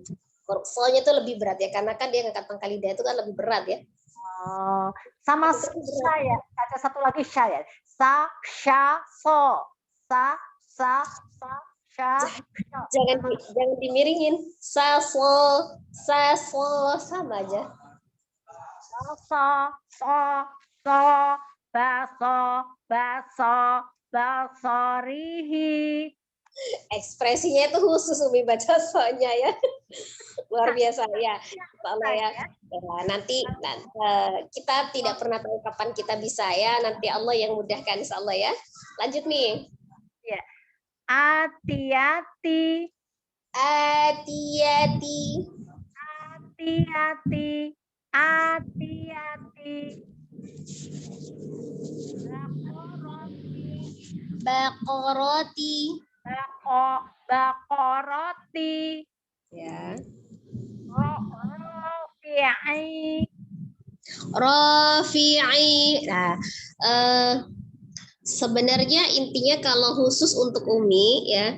Soalnya itu lebih berat ya, karena kan dia ngangkat pangkal lidah itu kan lebih berat ya. Sama saya ada satu lagi saya jangan dimiringin sama aja. Basorihi. Ekspresinya itu khusus Umi baca soalnya ya. Luar biasa ya. Ya. Nanti kita tidak pernah tahu kapan kita bisa ya. Nanti Allah yang mudahkan insyaallah ya. Lanjut nih. Ya. Hati-hati. Baqarati. Ya. Rafi'i. Nah, sebenarnya intinya kalau khusus untuk Umi ya,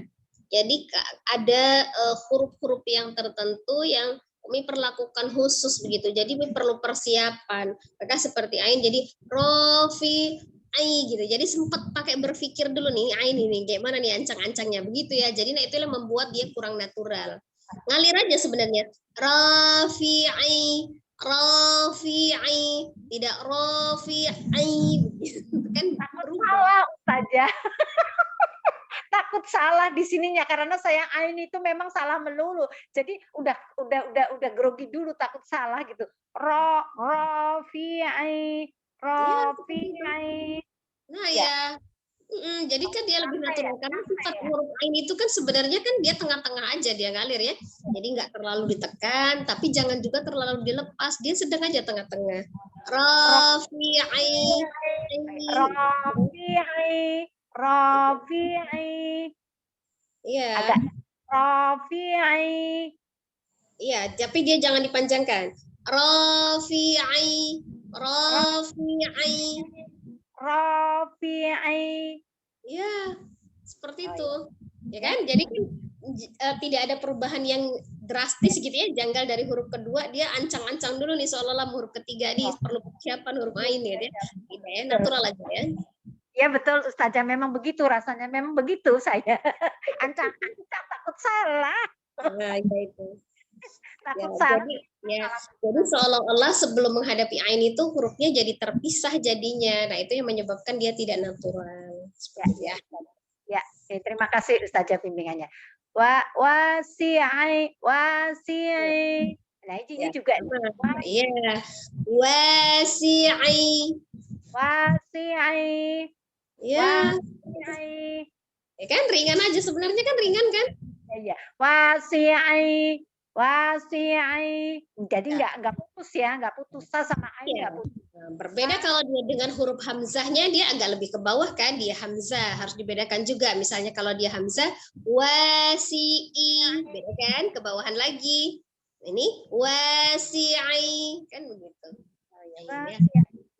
jadi ada huruf-huruf yang tertentu yang Umi perlakukan khusus begitu. Jadi Umi perlu persiapan. Maka seperti ain jadi rofi ai gitu. Jadi sempat pakai berpikir dulu nih ain ini kayak mana nih ancang-ancangnya begitu ya. Jadi itu yang membuat dia kurang natural. Ngalir aja sebenarnya. Rafi'i tidak rafi'i kan salah Ustazah. Takut salah di sininya karena saya ain itu memang salah melulu. Jadi udah grogi dulu takut salah gitu. Rafi'i. Nah ya. Jadi kan dia lebih natural karena sifat huruf ain itu kan sebenarnya kan dia tengah-tengah aja dia ngalir ya. Jadi nggak terlalu ditekan tapi jangan juga terlalu dilepas. Dia sedang aja tengah-tengah. Rafi'i. Iya. Agak Rafi'i. Iya, tapi dia jangan dipanjangkan. Rafi'i. Ya, seperti itu. Ya kan? Jadi kan tidak ada perubahan yang drastis gitu ya, janggal dari huruf kedua dia ancang-ancang dulu nih seolah-olah huruf ketiga nih perlu persiapan huruf ain ya. Gitu ya, natural aja ya. Ya betul Ustazah, memang begitu rasanya, memang begitu saya. Ancang-ancang takut salah. Nah, ya itu. Ya, Takut salah. jadi seolah-olah sebelum menghadapi ain itu hurufnya jadi terpisah jadinya. Nah, itu yang menyebabkan dia tidak natural. Ya. Oke, terima kasih Ustazah bimbingannya. Wasi'ai. Nah, ini juga Iya. Wasi'ai. wasi'ai. Ya. Wasi'ai. Ya kan ringan aja, sebenarnya kan ringan kan? Ya. Wasi'ai. Jadi nggak putus ya, nggak putus sa sama ain Iya. nggak putus. Nah, berbeda kalau dia dengan huruf hamzahnya, dia agak lebih ke bawah kan, dia hamzah harus dibedakan juga. Misalnya kalau dia hamzah wasi'i, beda kan, ke bawahan lagi. Ini wasi'i, kan begitu. Nah, ini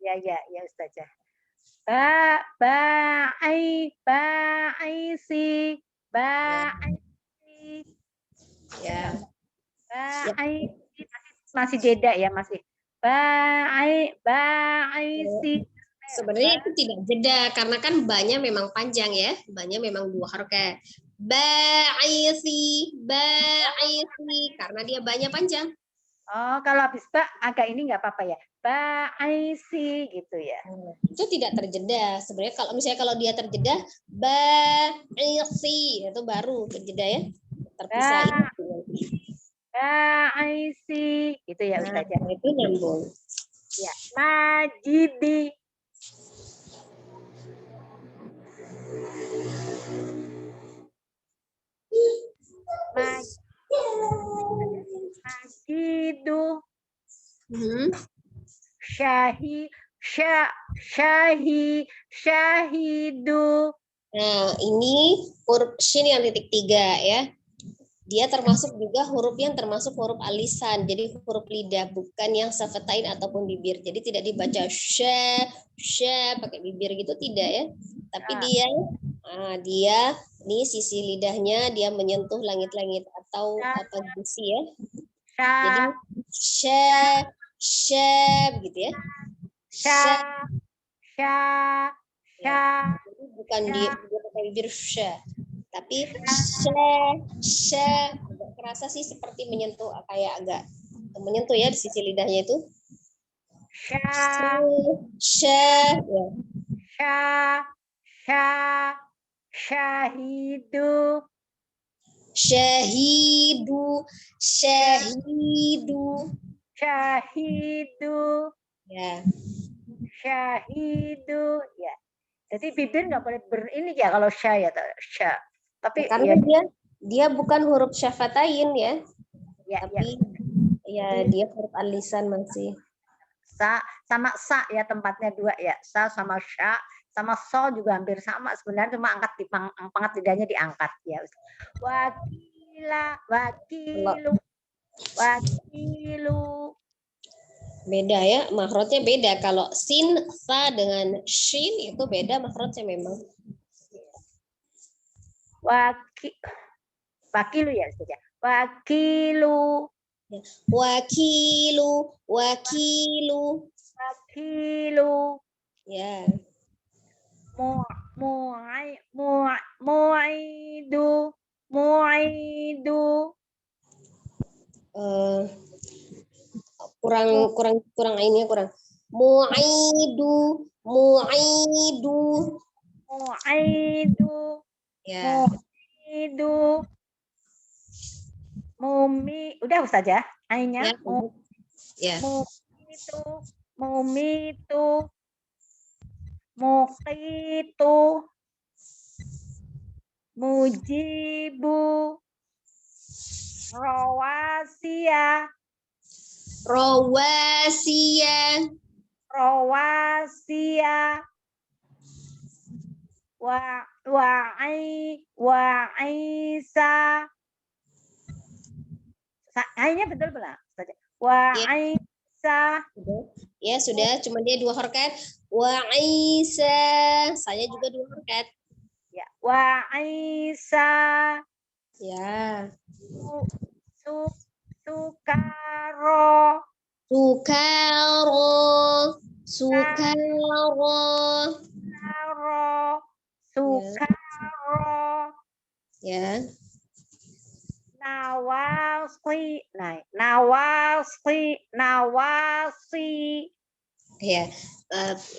ya. Ya Ustazah. Ba'isi. Ya. Masih jeda ya, masih. Ba'isi. Sebenarnya itu tidak jeda karena kan ba-nya memang panjang ya. Ba-nya memang 2 harokat. Ba'isi karena dia ba-nya panjang. Oh, kalau habis ba agak ini nggak apa-apa ya. Ba'isi gitu ya. Itu tidak terjeda. Sebenarnya kalau dia terjeda ba'isi itu baru terjeda ya. Terpisah itu. Ba'isi gitu ya Ustazah. Nah, itu nyambung. Ya, Majidi. Majidu. Syahidu. Nah, ini huruf shin yang titik 3 ya. Dia termasuk juga huruf yang termasuk huruf alisan. Jadi huruf lidah, bukan yang syafatain ataupun bibir. Jadi tidak dibaca sya pakai bibir gitu, tidak ya. Tapi dia ini sisi lidahnya dia menyentuh langit-langit atau gusi ya. Jadi sya gitu ya. Jadi bukan dia pakai bibir sya. Tapi sya agak kerasa sih seperti menyentuh, kayak agak menyentuh ya di sisi lidahnya itu. Syahidu. Ya. Syahidu ya. Jadi bibir nggak boleh berini ya kalau sya ya, sya. Tapi karena dia bukan huruf syafatain ya. Tapi dia huruf alisan masih. Sa sama sa ya, tempatnya 2 ya. Sa sama sya sama so juga hampir sama sebenarnya, cuma angkat di pangkat lidahnya diangkat ya. Wakilu. Beda ya, makhrajnya beda. Kalau sin, sa dengan shin itu beda makhrajnya memang. Wakilu ya saja. Wakilu. Ya. Mu'idu. Kurang ini kurang. Mu'idu. Ya. Mu'idu. Udah Ustazah, ainnya. Ya. Mumitu. Muqitu. Mujibu. Rawasiya. Wa'isa. Ainnya betul belum? Wa'isa. Ya sudah, cuma dia 2 harokat. Wa'isa. Saya juga 2 harokat. Ya, Wa'isa. Ya. Sukaro. Ya. nawasi. Nah, nawasi. Ya,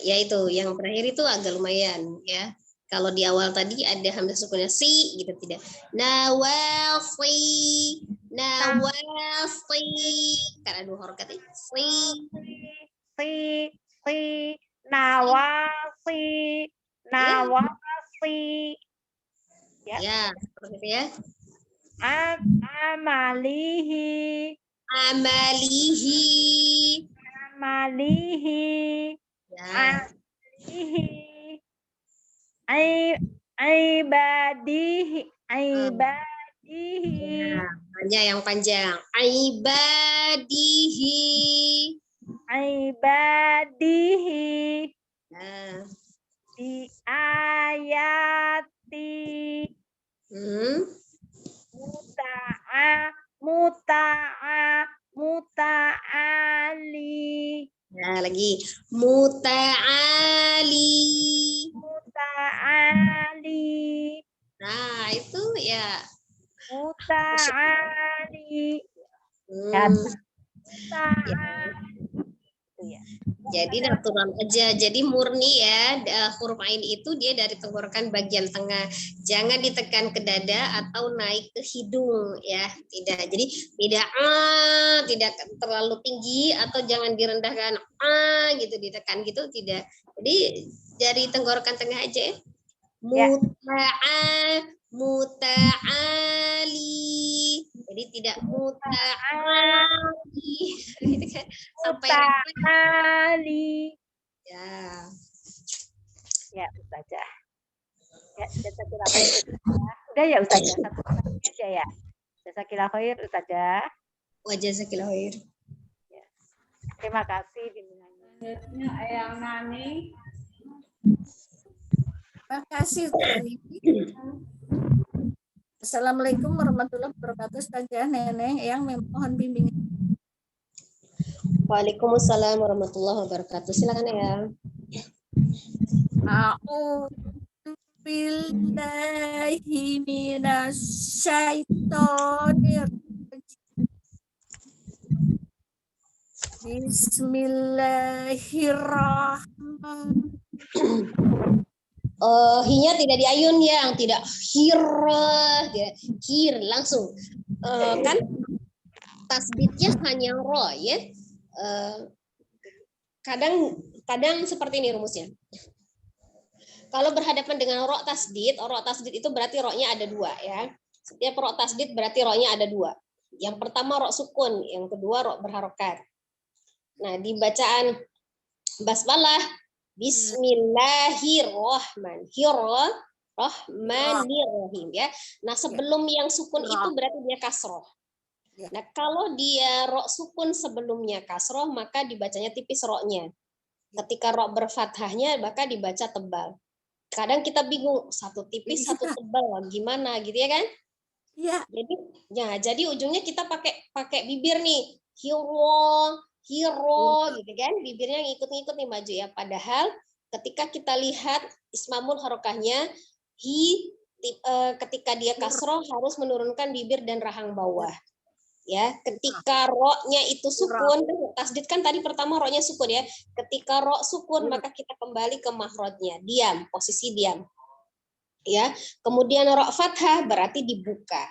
itu yang terakhir itu agak lumayan ya. Kalau di awal tadi ada hamzah sukunnya si gitu tidak. Nawasi, karena dua harakat ya. Si, nawasi. Ya, seperti itu ya. Amalihi. Ya. Ibadihi. Ya, yang panjang. Ibadihi. Nah. Di ayati. Muta'ali. Nah, lagi muta'ali. Nah, itu ya. Muta'ali. Ya. Jadi natural aja. Jadi murni ya. Huruf ain itu dia dari tenggorokan bagian tengah. Jangan ditekan ke dada atau naik ke hidung ya. Tidak. Jadi tidak terlalu tinggi atau jangan direndahkan gitu ditekan gitu tidak. Jadi dari tenggorokan tengah aja ya. Muta'ali. Jadi tidak muta'ali. Gitu kan. Sampai Muta'ali. ya. Ya, Ustazah. Ya, jazakallah khair. Udah ya, Ustazah. Satu aja ya. Jazakallah khair, Ustazah. Wa jazakallah khair. Ya. Terima kasih bimbingannya. Selanjutnya Eyang Nani. Terima kasih Ustazah Nini. Assalamualaikum warahmatullahi wabarakatuh. Ustazah Neneng yang mohon bimbingan. Waalaikumsalam warahmatullahi wabarakatuh. Silakan ya. A'udzu billahi minasyaitonir rajim. Bismillahirrahmanirrahim. Hinya tidak diayun yang tidak hir langsung kan tasbitnya hanya ro ya. Kadang seperti ini rumusnya. Kalau berhadapan dengan ro tasdid itu berarti ro-nya ada dua ya. Setiap ro tasdid berarti ro-nya ada dua. Yang pertama ro sukun, yang kedua ro berharokat. Nah, di bacaan basmalah Bismillahirrahmanirrahim ya. Nah, sebelum yang sukun itu berarti dia kasroh. Nah, kalau dia ro sukun sebelumnya kasroh, maka dibacanya tipis ro-nya. Ketika ro berfathahnya, maka dibaca tebal. Kadang kita bingung, satu tipis, satu tebal, gimana gitu ya kan? Iya. Jadi ujungnya kita pakai bibir nih, hiro gitu kan, bibirnya ngikut-ngikut nih maju ya. Padahal ketika kita lihat ismamul harokahnya ketika dia kasroh harus menurunkan bibir dan rahang bawah. Ya, ketika ro-nya itu sukun, tasdid kan tadi pertama ro-nya sukun ya. Ketika ro sukun maka kita kembali ke mahrojnya, diam, posisi diam. Ya, kemudian ro fathah berarti dibuka.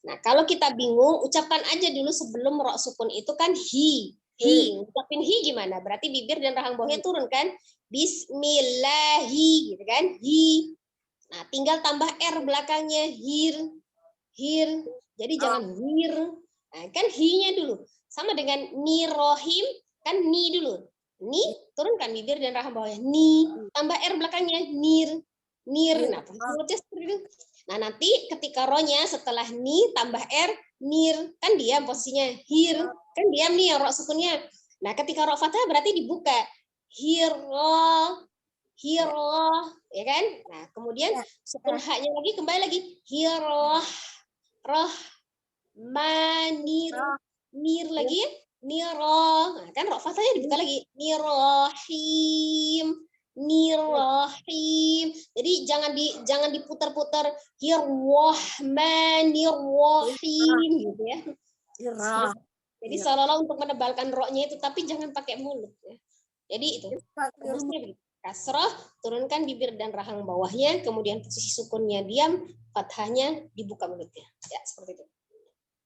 Nah, kalau kita bingung, ucapkan aja dulu sebelum ro sukun itu kan hi. Ucapin hi gimana? Berarti bibir dan rahang bawahnya turun kan? Bismillahi gitu kan? Hi. Nah, tinggal tambah r belakangnya hir. Jadi jangan hir. Nah, kan hi-nya dulu. Sama dengan nirohim, kan ni dulu. Ni, turunkan bibir dan rahang bawahnya. Ni, tambah r belakangnya nir. Nah, seperti itu. Nah, nanti ketika ro-nya setelah ni tambah r, nir, kan diam posisinya. Hir, kan diam nih ro sukunnya. Nah, ketika ro fathah berarti dibuka. Hiro, ya kan? Nah, kemudian sukun haknya lagi kembali lagi. Hiro, roh, manir lagi, niro. Nah, kan ro fathahnya dibuka lagi. Nirohim. Jadi jangan diputar-putar Rahmanirrahim gitu ya. Irah. Jadi seolah-olah untuk menebalkan ro-nya itu, tapi jangan pakai mulut ya. Jadi itu rumusnya begitu. Kasroh, turunkan bibir dan rahang bawahnya, kemudian posisi sukunnya diam, fathahnya dibuka mulutnya. Ya, seperti itu.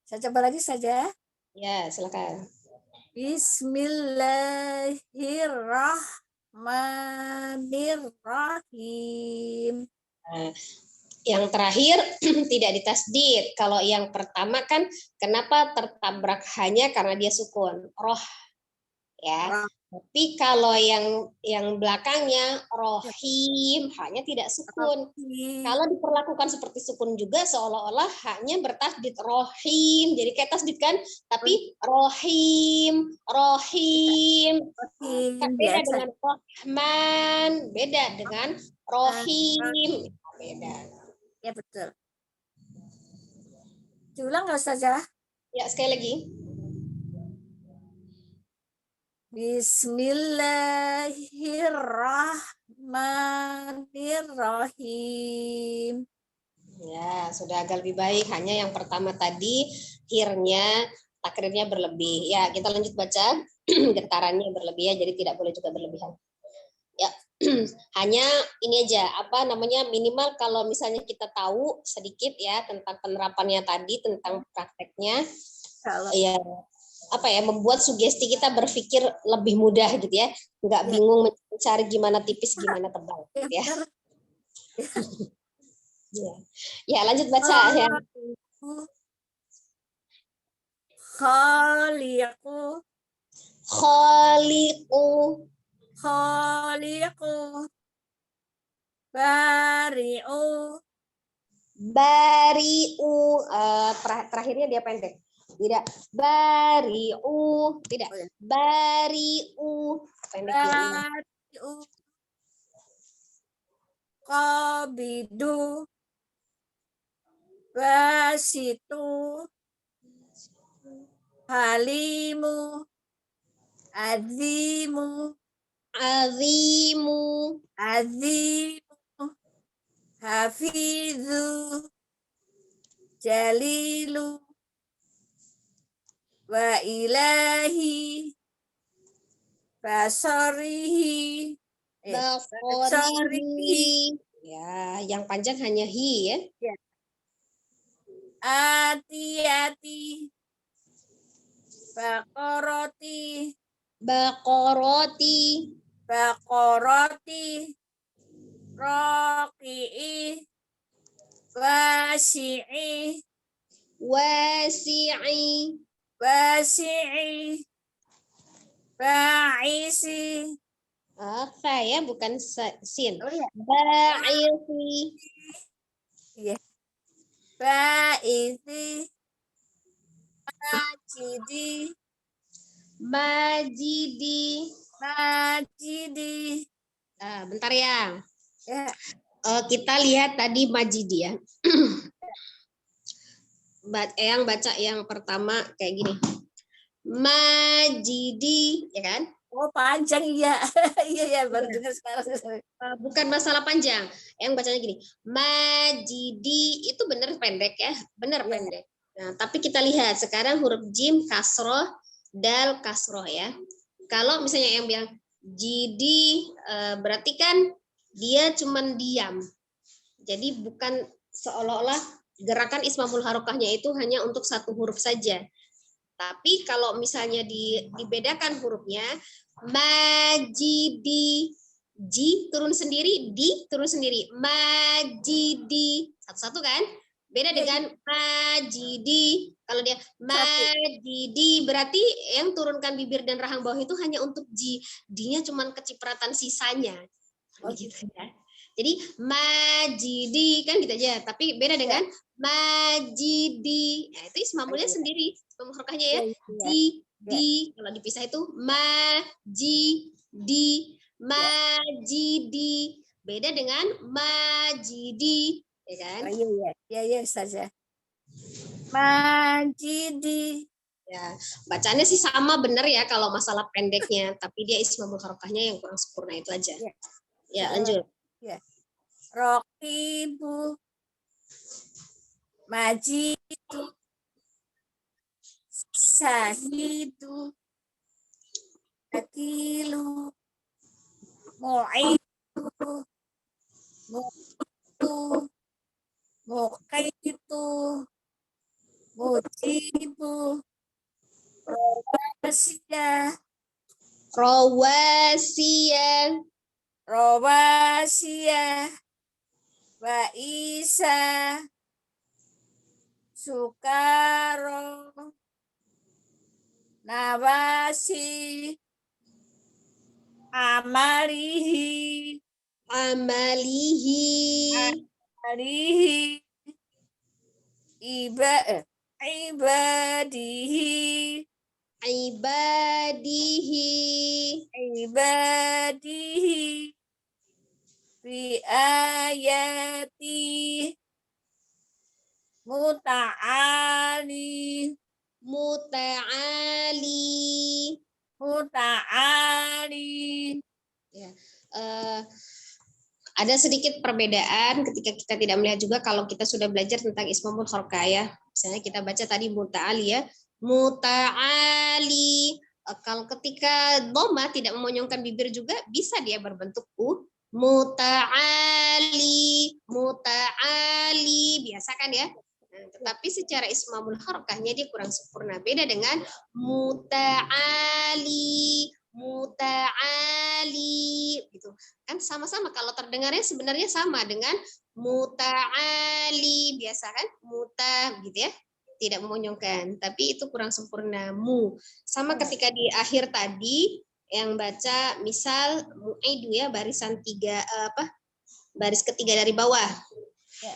Saya coba lagi saja. Ya, silakan. Bismillahirrahmanirrahim. Nah, yang terakhir tidak ditasdid. Kalau yang pertama kan kenapa tertabrak hanya karena dia sukun, roh ya. Tapi kalau yang belakangnya rohim hanya tidak sukun. Kalau diperlakukan seperti sukun juga seolah-olah haknya bertasdid rohim. Jadi kayak tasdid kan, tapi rohim. Beda dengan Rahman, beda dengan rohim. Beda. Ya betul. Diulang nggak saja? Ya, sekali lagi. Bismillahirrahmanirrahim. Ya, sudah agak lebih baik. Hanya yang pertama tadi, hirnya, takrirnya berlebih. Ya, kita lanjut baca. Getarannya berlebih ya, jadi tidak boleh juga berlebihan. Ya, hanya ini aja, apa namanya, minimal kalau misalnya kita tahu sedikit ya tentang penerapannya tadi, tentang prakteknya, ya apa ya, membuat sugesti kita berpikir lebih mudah gitu ya, nggak bingung mencari gimana tipis gimana tebal gitu ya. Ya, lanjut baca ya. Khaliqu bari'u, terakhirnya dia pendek. Tidak bari'u, tidak bari'u, pendeknya. qabidu basitu halimu azimu hafizu jalilu wa ilahi basarihi Ya, yang panjang hanya hi ya. ati baqarati raqi'i wasi'i ba'isi. Fa ya, bukan sin. Oh ya. Ba'isi. Iya. Ba'isi. Majidi. Bentar ya. Ya. Kita lihat tadi Majidi ya. Yang baca yang pertama kayak gini. Majidi, ya kan? Oh, panjang iya. Iya baru dengar sekarang. Bukan masalah panjang. Yang bacanya gini. Majidi itu benar pendek ya, benar pendek. Nah, tapi kita lihat sekarang huruf jim kasroh, dal kasroh ya. Kalau misalnya yang bilang jidi, berarti kan dia cuman diam. Jadi bukan seolah-olah gerakan ismamul harokahnya itu hanya untuk satu huruf saja. Tapi kalau misalnya dibedakan hurufnya, majidi, ji turun sendiri, di turun sendiri, majidi, satu-satu kan? Beda dengan majidi. Kalau dia majidi, berarti yang turunkan bibir dan rahang bawah itu hanya untuk ji, di-nya cuma kecipratan sisanya. Gitu ya. Jadi majidi kan gitu aja, tapi beda dengan majidi. Nah, itu ismamulnya sendiri, ismamul harokahnya ya. Di, kalau dipisah itu majidi. Beda dengan majidi, ya kan? Iya saja. Majidi. Ya, bacaannya sih sama benar ya kalau masalah pendeknya, tapi dia ismamul harokahnya yang kurang sempurna itu aja. Ya, lanjut. Ya. Raqibu, majidu, syahidu, akilu, mu'idu, mu'tu, muqitu, mujibu, rawasiyah, Rawasiyah. rawasiyah, Waisa, Sukaro, Nawasi, Amalihi, Amalihi. Amalihi, Ibadihi, Ibadihi. Ibadihi, Fi ayati, Muta'ali, Muta'ali. Muta'ali. Ya. Ada sedikit perbedaan ketika kita tidak melihat juga kalau kita sudah belajar tentang ismul harokah ya. Misalnya kita baca tadi muta'ali ya. Muta'ali. Kalau ketika dhamma tidak memonyongkan bibir juga bisa dia berbentuk u. Muta'ali. Muta'ali. Biasa kan ya? Nah, tetapi secara ismul harokahnya dia kurang sempurna. Beda dengan muta'ali. Muta'ali gitu kan, sama-sama kalau terdengarnya sebenarnya sama dengan muta'ali biasa kan, muta gitu ya, tidak memonyongkan, tapi itu kurang sempurna. Sama ketika di akhir tadi yang baca misal mu'idu ya, barisan baris ketiga dari bawah Ya.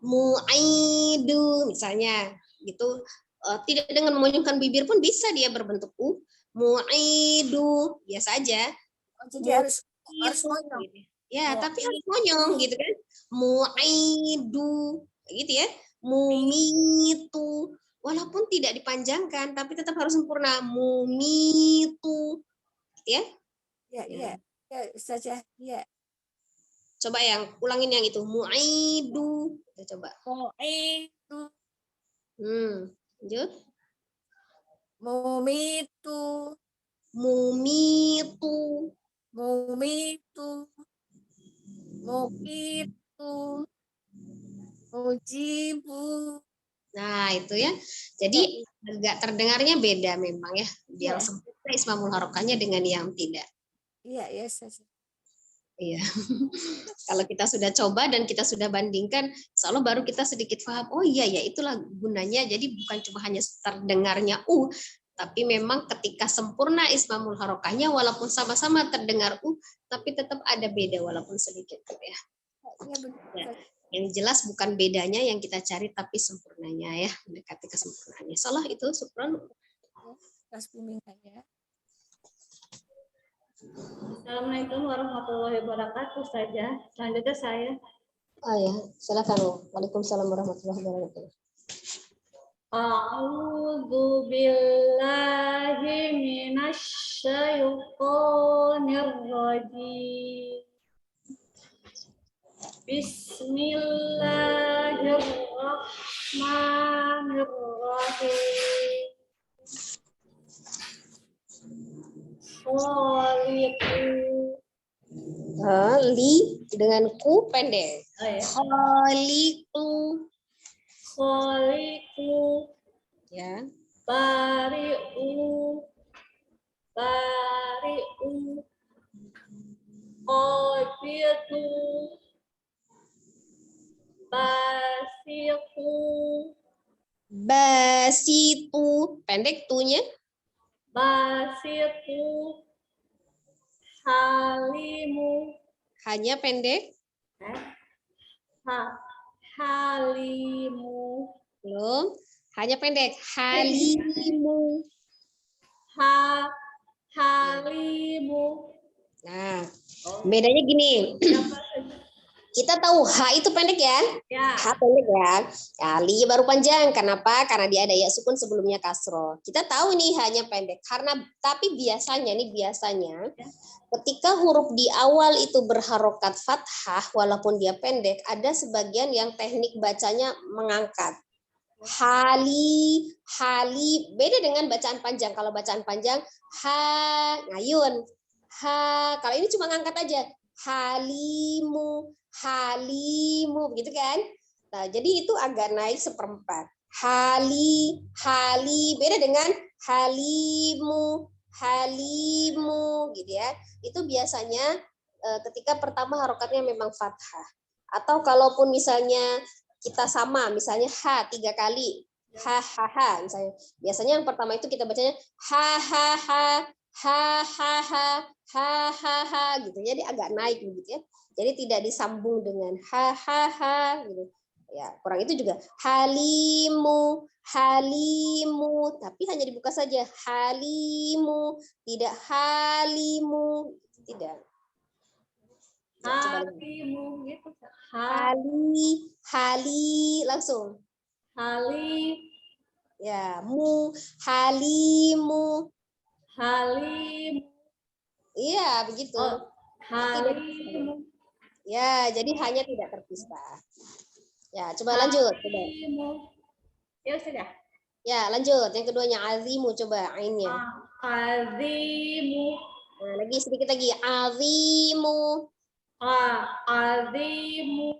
Mu'idu misalnya gitu, tidak dengan memonyongkan bibir pun bisa dia berbentuk u. Mu'idu biasa aja. Jadi harus monyong. Ya, tapi harus monyong gitu kan. Mu'idu gitu ya. Mumitu walaupun tidak dipanjangkan tapi tetap harus sempurna. Mumitu gitu ya. Ya, Ustazah. Ya. Coba yang ulangin yang itu. Mu'idu. Kita coba. Mu'idu, Lanjut. mumitu, Mumitu. mumitu, mukitu, mujibu. Nah, itu ya. Jadi agak terdengarnya beda memang ya. Yang sempurna ismul harokahnya dengan yang tidak. Iya, ya, Ustazah. Iya. Kalau kita sudah coba dan kita sudah bandingkan, insya Allah baru kita sedikit paham. Oh iya ya, itulah gunanya. Jadi bukan cuma hanya terdengarnya tapi memang ketika sempurna ismul harokahnya, walaupun sama-sama terdengar tapi tetap ada beda walaupun sedikit ya. Iya, betul. Ya. Yang jelas bukan bedanya yang kita cari, tapi sempurnanya ya, mendekati kesempurnaannya. Salah itu sempurna. Kas bimbing saya. Assalamualaikum warahmatullahi wabarakatuh saja. Selanjutnya saya. Oh ya, silakan. Waalaikumsalam warahmatullahi wabarakatuh. A'udzu billahi minasyaitonir rajim. Bismillahirrahmanirrahim. Li dengan ku pendek. Oh, ya. Kholiqu Ya. bari'u qabitu Basitu pendek tunya. basitu halimu Hanya pendek. halimu Belum. Hanya pendek. Halimu. halimu. Nah, bedanya gini. Kita tahu H itu pendek ya? Ya. H pendek ya. Kali baru panjang. Kenapa? Karena dia ada ya sukun sebelumnya kasroh. Kita tahu nih hanya pendek. Tapi biasanya ketika huruf di awal itu berharokat fathah, walaupun dia pendek, ada sebagian yang teknik bacanya mengangkat. Hali, beda dengan bacaan panjang. Kalau bacaan panjang, ha, ngayun. Ha, kalau ini cuma ngangkat aja. Halimu, begitu kan? Nah, jadi itu agak naik seperempat. Hali, beda dengan halimu, gitu ya. Itu biasanya ketika pertama harokatnya memang fathah. Atau kalaupun misalnya kita sama, misalnya ha 3 kali, ha misalnya. Biasanya yang pertama itu kita bacanya ha gitu. Jadi agak naik gitu ya. Jadi tidak disambung dengan ha gitu. Ya, kurang itu juga halimu, tapi hanya dibuka saja halimu, tidak halimu, tidak. Halimu gitu. Hali langsung. Hali. Ya, halimu. Iya, begitu. Oh, halimu. Ya, jadi hanya tidak terpisah. Ya, coba lanjut. Coba. Ya sudah. Ya, lanjut. Yang keduanya azimu, coba ainnya. Azimu. Nah, lagi sedikit lagi. Azimu. Azimu.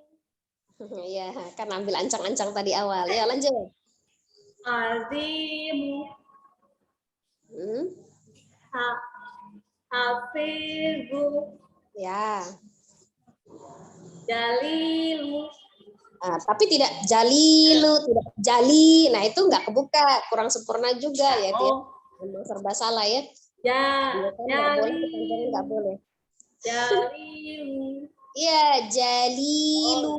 Ya, kan ambil ancang-ancang tadi awal. Ya, lanjut. Azimu. Hafizu. Ya. Jalilu. Nah, tapi tidak jalilu, tidak jali. Nah, itu nggak kebuka, kurang sempurna juga ya itu ya. Memang serba salah ya. Jalilu. Nggak boleh. Jalilu. Iya, jalilu.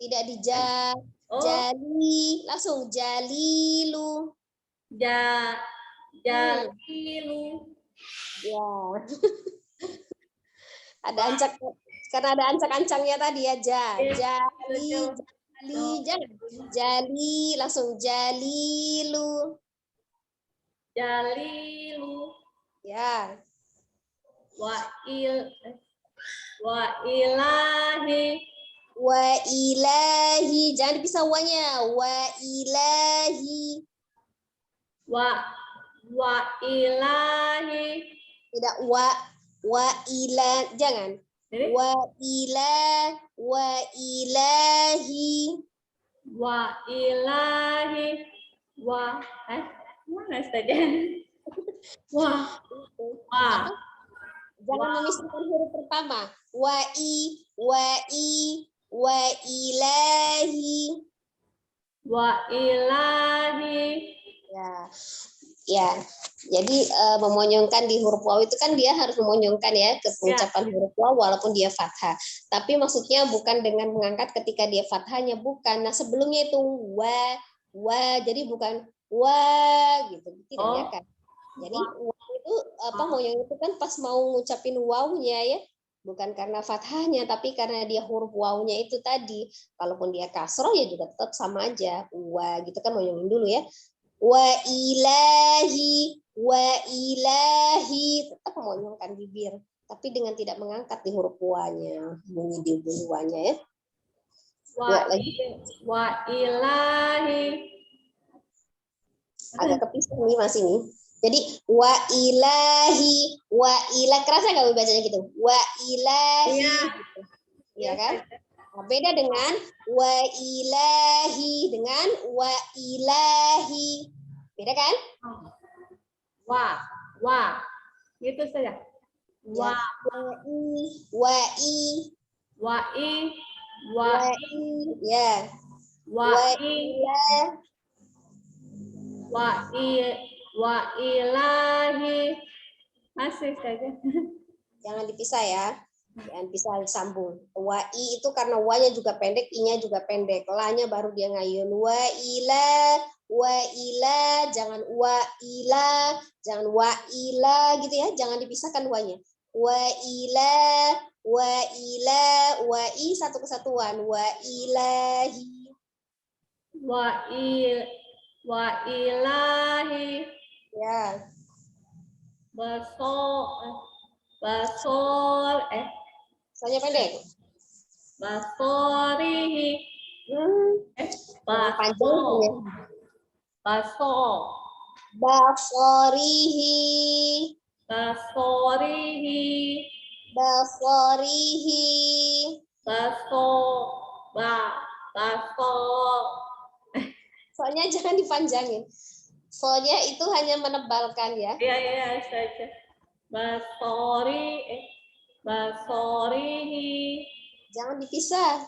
Tidak dija. Jali, langsung jalilu. Jalilu. Ya. Ada ancak, karena ada ancang-ancangnya tadi ya, jali, langsung jalilu. Ya. Wa ilahi. Jangan dipisah wanya. Wa ilahi. Tidak wa jangan. Wa ilahi. Mana saja? Jangan memisahkan huruf pertama. Wa ilahi. Ya. Jadi memonyongkan di huruf waw itu kan dia harus memonyongkan ya ke pengucapan huruf waw walaupun dia fathah. Tapi maksudnya bukan dengan mengangkat ketika dia fathahnya, bukan. Nah, sebelumnya itu jadi bukan gitu. Tidak ya kan. Jadi waw itu monyong itu kan pas mau ngucapin wawnya ya. Bukan karena fathahnya, tapi karena dia huruf wawnya itu tadi. Kalaupun dia kasroh ya juga tetap sama aja. Gitu kan monyongin dulu ya. Wa ilahi, tetap memonyongkan bibir, tapi dengan tidak mengangkat di huruf wa-nya, bunyi di ujung wa-nya ya. Wa ilahi. Agak kepisah nih masih nih. Jadi wa ilahi, kerasa nggak bacanya gitu? Wa ilahi, gitu. Ya kan? Nah, beda dengan wa ilahi dengan wa ilahi. Beda kan? Wa. Gitu saja. Wa ilahi. Masih saja. Jangan dipisah ya. Jangan bisa disambung. Wa-i itu karena wa-nya juga pendek, i-nya juga pendek. La-nya baru dia ngayun. wa ila, jangan wa ila, jangan wa ila gitu ya, jangan dipisahkan wanya. Wa ila, wa i satu kesatuan, wa ilahi. Wa ilahi Ya, soalnya pendek. basorihi Panjang ya. basorihi Basorihi, basorihi basorihi. baso Soalnya jangan dipanjangin. Soalnya itu hanya menebalkan ya. ya saja basorihi Jangan dipisah.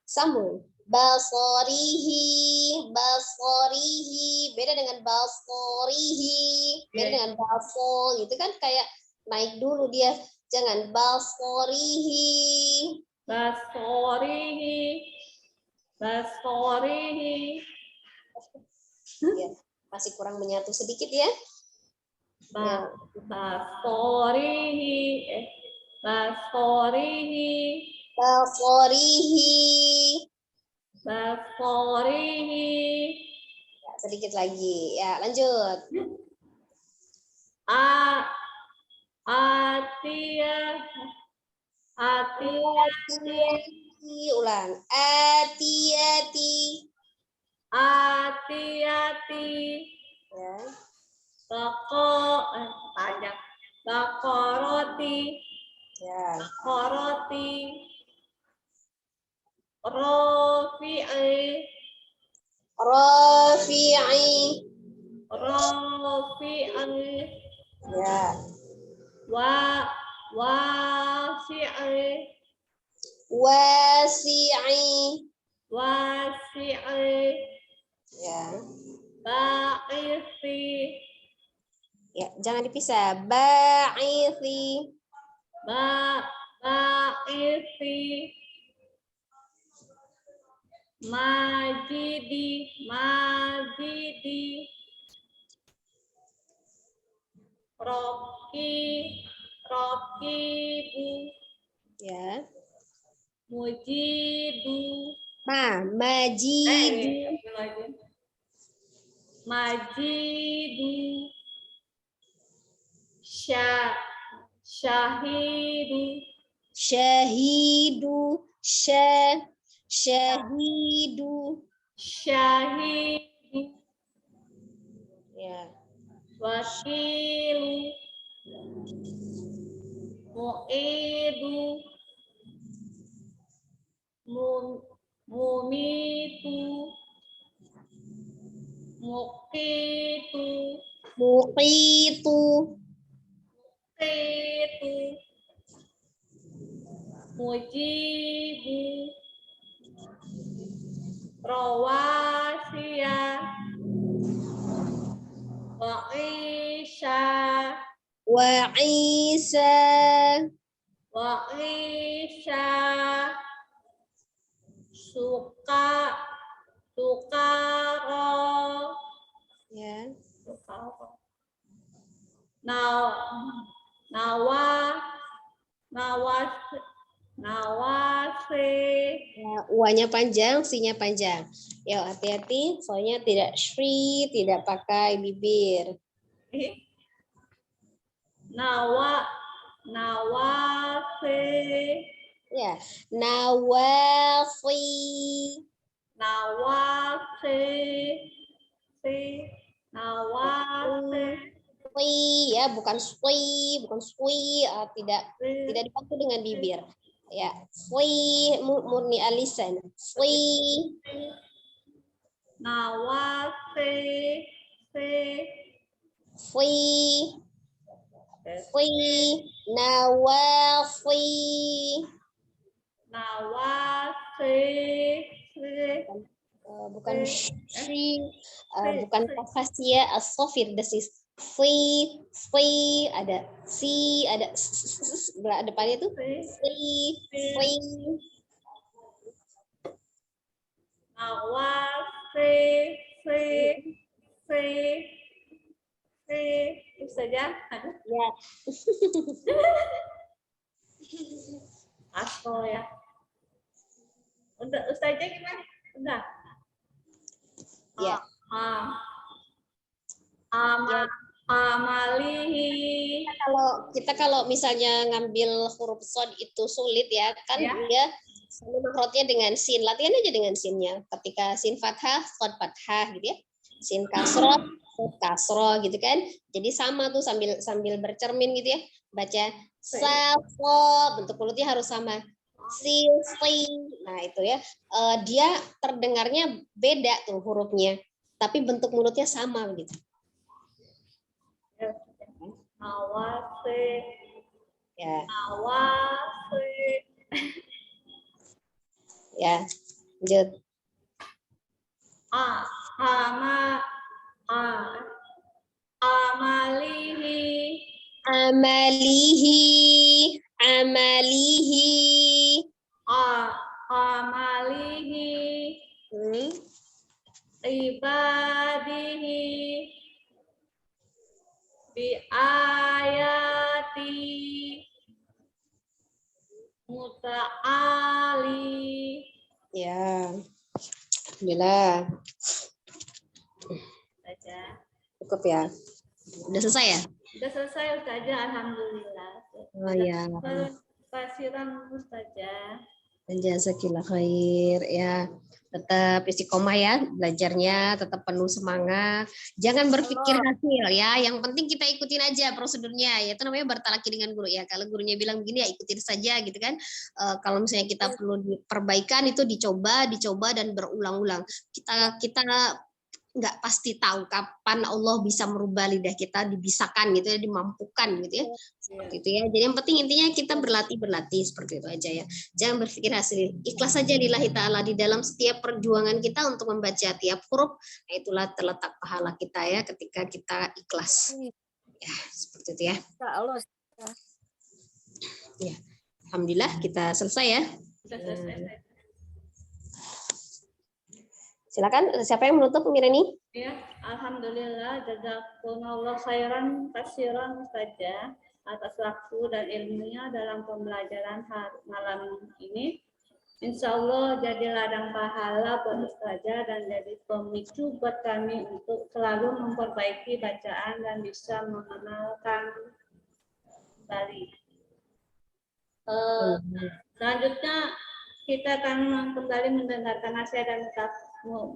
Sambung. Basorihi, basorihi. Beda dengan basorihi. Beda dengan basol. Itu kan kayak naik dulu dia. Jangan basorihi. basorihi Ya, masih kurang menyatu sedikit ya. Ya. basorihi Basorihi. Ya, sedikit lagi. Ya, lanjut. Atiyati. Ulang. Atiyati. Ya. Bakoroti Ya. rofi'i Rafi'i. Ya. wasi'i Wasi'i. Ya. ba'isi Ya, jangan dipisah. Ba'ithi. ba'isi majidi rokibu Ya. mujidu Majidu. majidu syahidu Syahidu. Syahidu. syahidu Ya. wakilu mu'idu mumitu muqitu Muqitu. mujibu rawasiya wa'isha wa'isha sukaro Ya. nawase Ya, U-nya panjang, C-nya panjang. Ya, hati-hati, soalnya tidak shri, tidak pakai bibir. nawase Ya, nawasi. Swi, ya, bukan swi, tidak dibantu dengan bibir. Ya, swi murni alisan. Swi. Swi. Bukan shri, bukan fasia as-sofir desis. Swi, ada si, ada depannya tuh swi. Itu saja. Ya. Atau ya. Untuk Ustazah gimana? Udah. Ya. Amalihi. Kalau misalnya ngambil huruf shad itu sulit ya, kan dia sama makrotnya dengan sin. Latihan aja dengan sinnya. Ketika sin fathah, shad fathah gitu ya. Sin kasroh, shad kasroh gitu kan. Jadi sama tuh sambil bercermin gitu ya. Baca safo, bentuk mulutnya harus sama. Si. Nah, itu ya. Dia terdengarnya beda tuh hurufnya, tapi bentuk mulutnya sama gitu. Awase. Ya. Awase. Ya. Lanjut. Amalihi. Amalihi. Ibadihi. Bi ayati. Muta'ali. Ya. Alhamdulillah. Cukup ya. Udah selesai ya? Sudah selesai Ustazah, alhamdulillah. Oh ya. Kasiran Ustazah. Jazakillah khair ya. Tetap istiqomah ya belajarnya, tetap penuh semangat. Jangan berpikir hasil ya. Yang penting kita ikutin aja prosedurnya. Ya itu namanya bertalaki dengan guru ya. Kalau gurunya bilang begini ya ikutin saja gitu kan. Kalau misalnya kita perlu perbaikan itu dicoba dan berulang-ulang. Kita nggak pasti tahu kapan Allah bisa merubah lidah kita, dibisakan gitu ya, dimampukan gitu ya, seperti itu ya. Jadi yang penting intinya kita berlatih seperti itu aja ya. Jangan berpikir hasil, ikhlas saja lillahi ta'ala di dalam setiap perjuangan kita untuk membaca tiap huruf. Nah, itulah terletak pahala kita ya ketika kita ikhlas. Ya, seperti itu ya. Ya, alhamdulillah kita selesai ya. Silakan, siapa yang menutup Mirani? Ya, alhamdulillah jazakumullah khairan kasiran Ustazah atas waktu dan ilmunya dalam pembelajaran malam ini. Insya Allah jadi ladang pahala buat Ustazah dan jadi pemicu buat kami untuk selalu memperbaiki bacaan dan bisa mengenalkan kembali. Selanjutnya kita akan kembali mendengarkan nasihat dan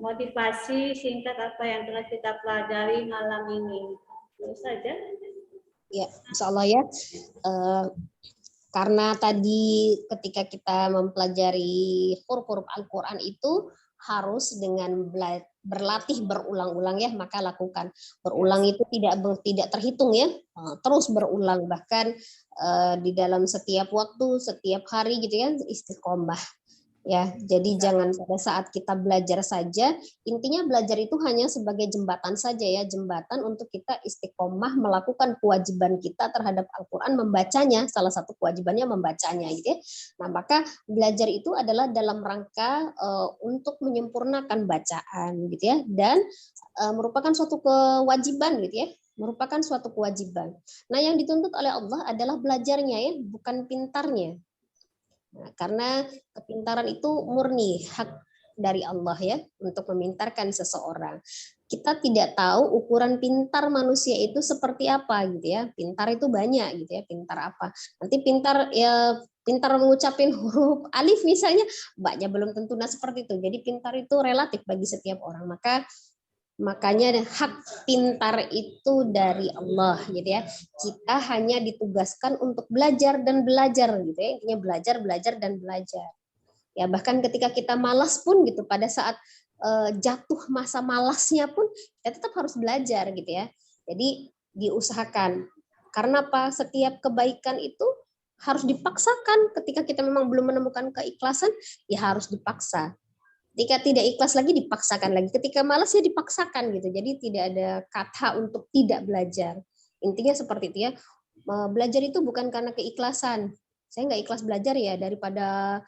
motivasi singkat apa yang telah kita pelajari malam ini. Itu saja. Ya, insya Allah ya. Karena tadi ketika kita mempelajari huruf-huruf Al-Quran itu harus dengan berlatih berulang-ulang ya, maka lakukan. Berulang itu tidak terhitung ya, terus berulang, bahkan di dalam setiap waktu, setiap hari gitu ya, istiqomah. Ya, jadi jangan pada saat kita belajar saja, intinya belajar itu hanya sebagai jembatan saja ya, jembatan untuk kita istiqomah melakukan kewajiban kita terhadap Al-Quran, membacanya, salah satu kewajibannya membacanya gitu ya. Nah, maka belajar itu adalah dalam rangka untuk menyempurnakan bacaan gitu ya, dan merupakan suatu kewajiban gitu ya, merupakan suatu kewajiban. Nah, yang dituntut oleh Allah adalah belajarnya ya, bukan pintarnya. Nah, karena kepintaran itu murni hak dari Allah ya untuk memintarkan seseorang. Kita tidak tahu ukuran pintar manusia itu seperti apa gitu ya. Pintar itu banyak gitu ya. Pintar apa? Nanti pintar mengucapin huruf alif misalnya, mbaknya belum tentu seperti itu. Jadi pintar itu relatif bagi setiap orang. Makanya hak pintar itu dari Allah gitu ya. Kita hanya ditugaskan untuk belajar dan belajar gitu ya. Intinya belajar dan belajar. Ya, bahkan ketika kita malas pun gitu, pada saat jatuh masa malasnya pun kita tetap harus belajar gitu ya. Jadi diusahakan. Karena apa? Setiap kebaikan itu harus dipaksakan. Ketika kita memang belum menemukan keikhlasan, ya harus dipaksa. Ketika tidak ikhlas lagi dipaksakan lagi. Ketika malas ya dipaksakan gitu. Jadi tidak ada kata untuk tidak belajar. Intinya seperti itu ya. Belajar itu bukan karena keikhlasan. Saya nggak ikhlas belajar ya, daripada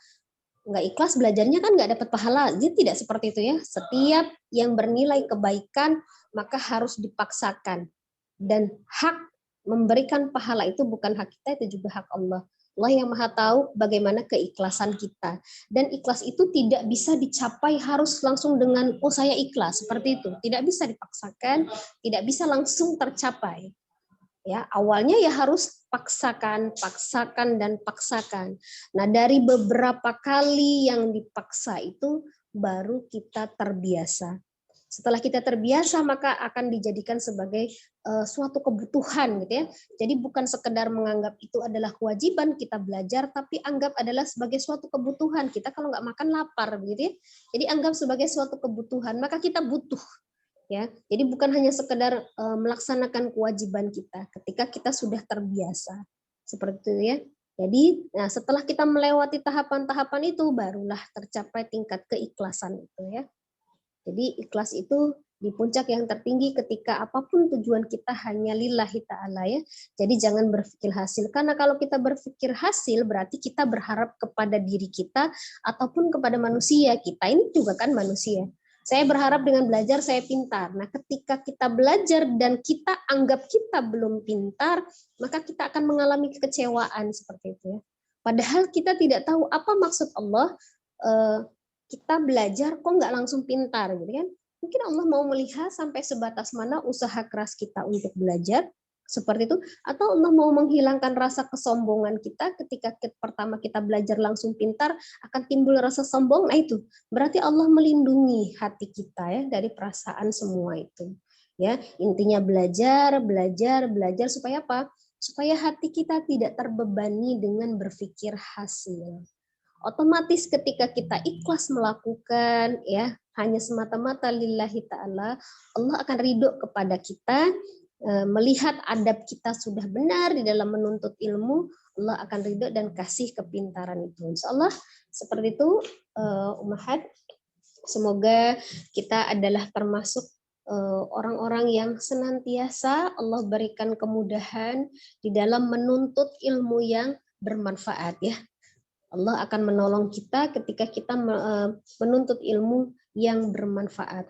nggak ikhlas belajarnya kan nggak dapat pahala. Jadi tidak seperti itu ya. Setiap yang bernilai kebaikan maka harus dipaksakan. Dan hak memberikan pahala itu bukan hak kita, itu juga hak Allah. Allah yang maha tahu bagaimana keikhlasan kita. Dan ikhlas itu tidak bisa dicapai harus langsung dengan, oh saya ikhlas, seperti itu. Tidak bisa dipaksakan, tidak bisa langsung tercapai. Ya, awalnya ya harus paksakan, dan paksakan. Nah, dari beberapa kali yang dipaksa itu baru kita terbiasa. Setelah kita terbiasa maka akan dijadikan sebagai suatu kebutuhan gitu ya. Jadi bukan sekedar menganggap itu adalah kewajiban kita belajar, tapi anggap adalah sebagai suatu kebutuhan. Kita kalau nggak makan lapar gitu ya. Jadi anggap sebagai suatu kebutuhan, maka kita butuh. Ya, jadi bukan hanya sekedar melaksanakan kewajiban kita ketika kita sudah terbiasa seperti itu ya. Jadi, nah setelah kita melewati tahapan-tahapan itu barulah tercapai tingkat keikhlasan itu ya. Jadi ikhlas itu di puncak yang tertinggi ketika apapun tujuan kita hanya lillahi ta'ala ya. Jadi jangan berpikir hasil, karena kalau kita berpikir hasil berarti kita berharap kepada diri kita ataupun kepada manusia. Kita ini juga kan manusia. Saya berharap dengan belajar saya pintar. Nah, ketika kita belajar dan kita anggap kita belum pintar, maka kita akan mengalami kekecewaan seperti itu ya. Padahal kita tidak tahu apa maksud Allah, kita belajar kok nggak langsung pintar gitu kan. Mungkin Allah mau melihat sampai sebatas mana usaha keras kita untuk belajar, seperti itu, atau Allah mau menghilangkan rasa kesombongan kita ketika pertama kita belajar langsung pintar akan timbul rasa sombong. Nah itu berarti Allah melindungi hati kita ya dari perasaan semua itu ya. Intinya belajar supaya apa? Supaya hati kita tidak terbebani dengan berpikir hasil. Otomatis ketika kita ikhlas melakukan ya hanya semata-mata lillahi ta'ala, Allah akan ridho kepada kita. Melihat adab kita sudah benar di dalam menuntut ilmu, Allah akan ridho dan kasih kepintaran itu. Insya Allah seperti itu, Ummahat. Semoga kita adalah termasuk orang-orang yang senantiasa Allah berikan kemudahan di dalam menuntut ilmu yang bermanfaat ya. Allah akan menolong kita ketika kita menuntut ilmu yang bermanfaat.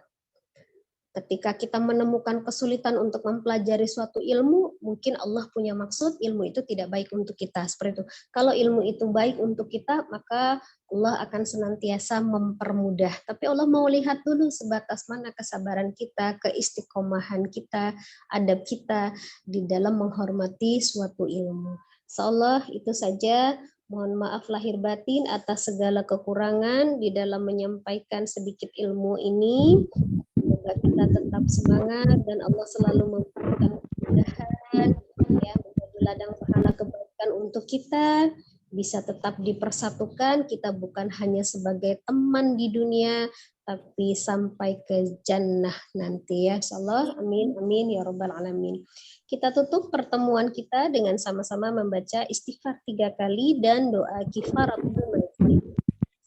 Ketika kita menemukan kesulitan untuk mempelajari suatu ilmu, mungkin Allah punya maksud ilmu itu tidak baik untuk kita. Seperti itu. Kalau ilmu itu baik untuk kita, maka Allah akan senantiasa mempermudah. Tapi Allah mau lihat dulu sebatas mana kesabaran kita, keistiqomahan kita, adab kita di dalam menghormati suatu ilmu. Insyaallah itu saja. Mohon maaf lahir batin atas segala kekurangan di dalam menyampaikan sedikit ilmu ini. Semoga kita tetap semangat dan Allah selalu memberikan kemudahan ya, menjadi ladang pahala kebaikan untuk kita, bisa tetap dipersatukan. Kita bukan hanya sebagai teman di dunia, tapi sampai ke jannah nanti ya. Insyaallah. Amin amin ya rabbal alamin. Kita tutup pertemuan kita dengan sama-sama membaca istighfar 3 kali dan doa kifaratul majlis.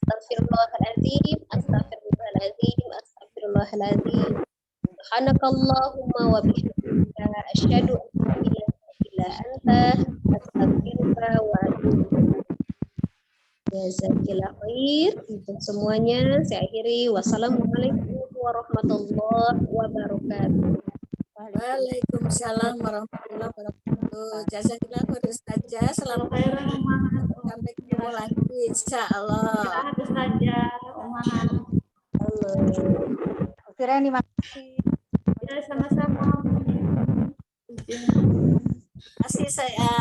Astaghfirullahaladzim, astaghfirullahaladzim, astaghfirullahaladzim. Subhanakallahumma wa bihamdika asyhadu an la ilaha illa anta astaghfiruka wa atubu ilaik. Jazakallahu khair untuk semuanya. Saya akhiri. Wassalamualaikum warahmatullahi wabarakatuh. Waalaikumsalam warahmatullahi wabarakatuh. Jazakallahu khair Ustazah. Selamat sampai ketemu lagi insyaallah. Ustazah, Umahan. Halo. Terima kasih. Ya, sama-sama. Terima kasih saya.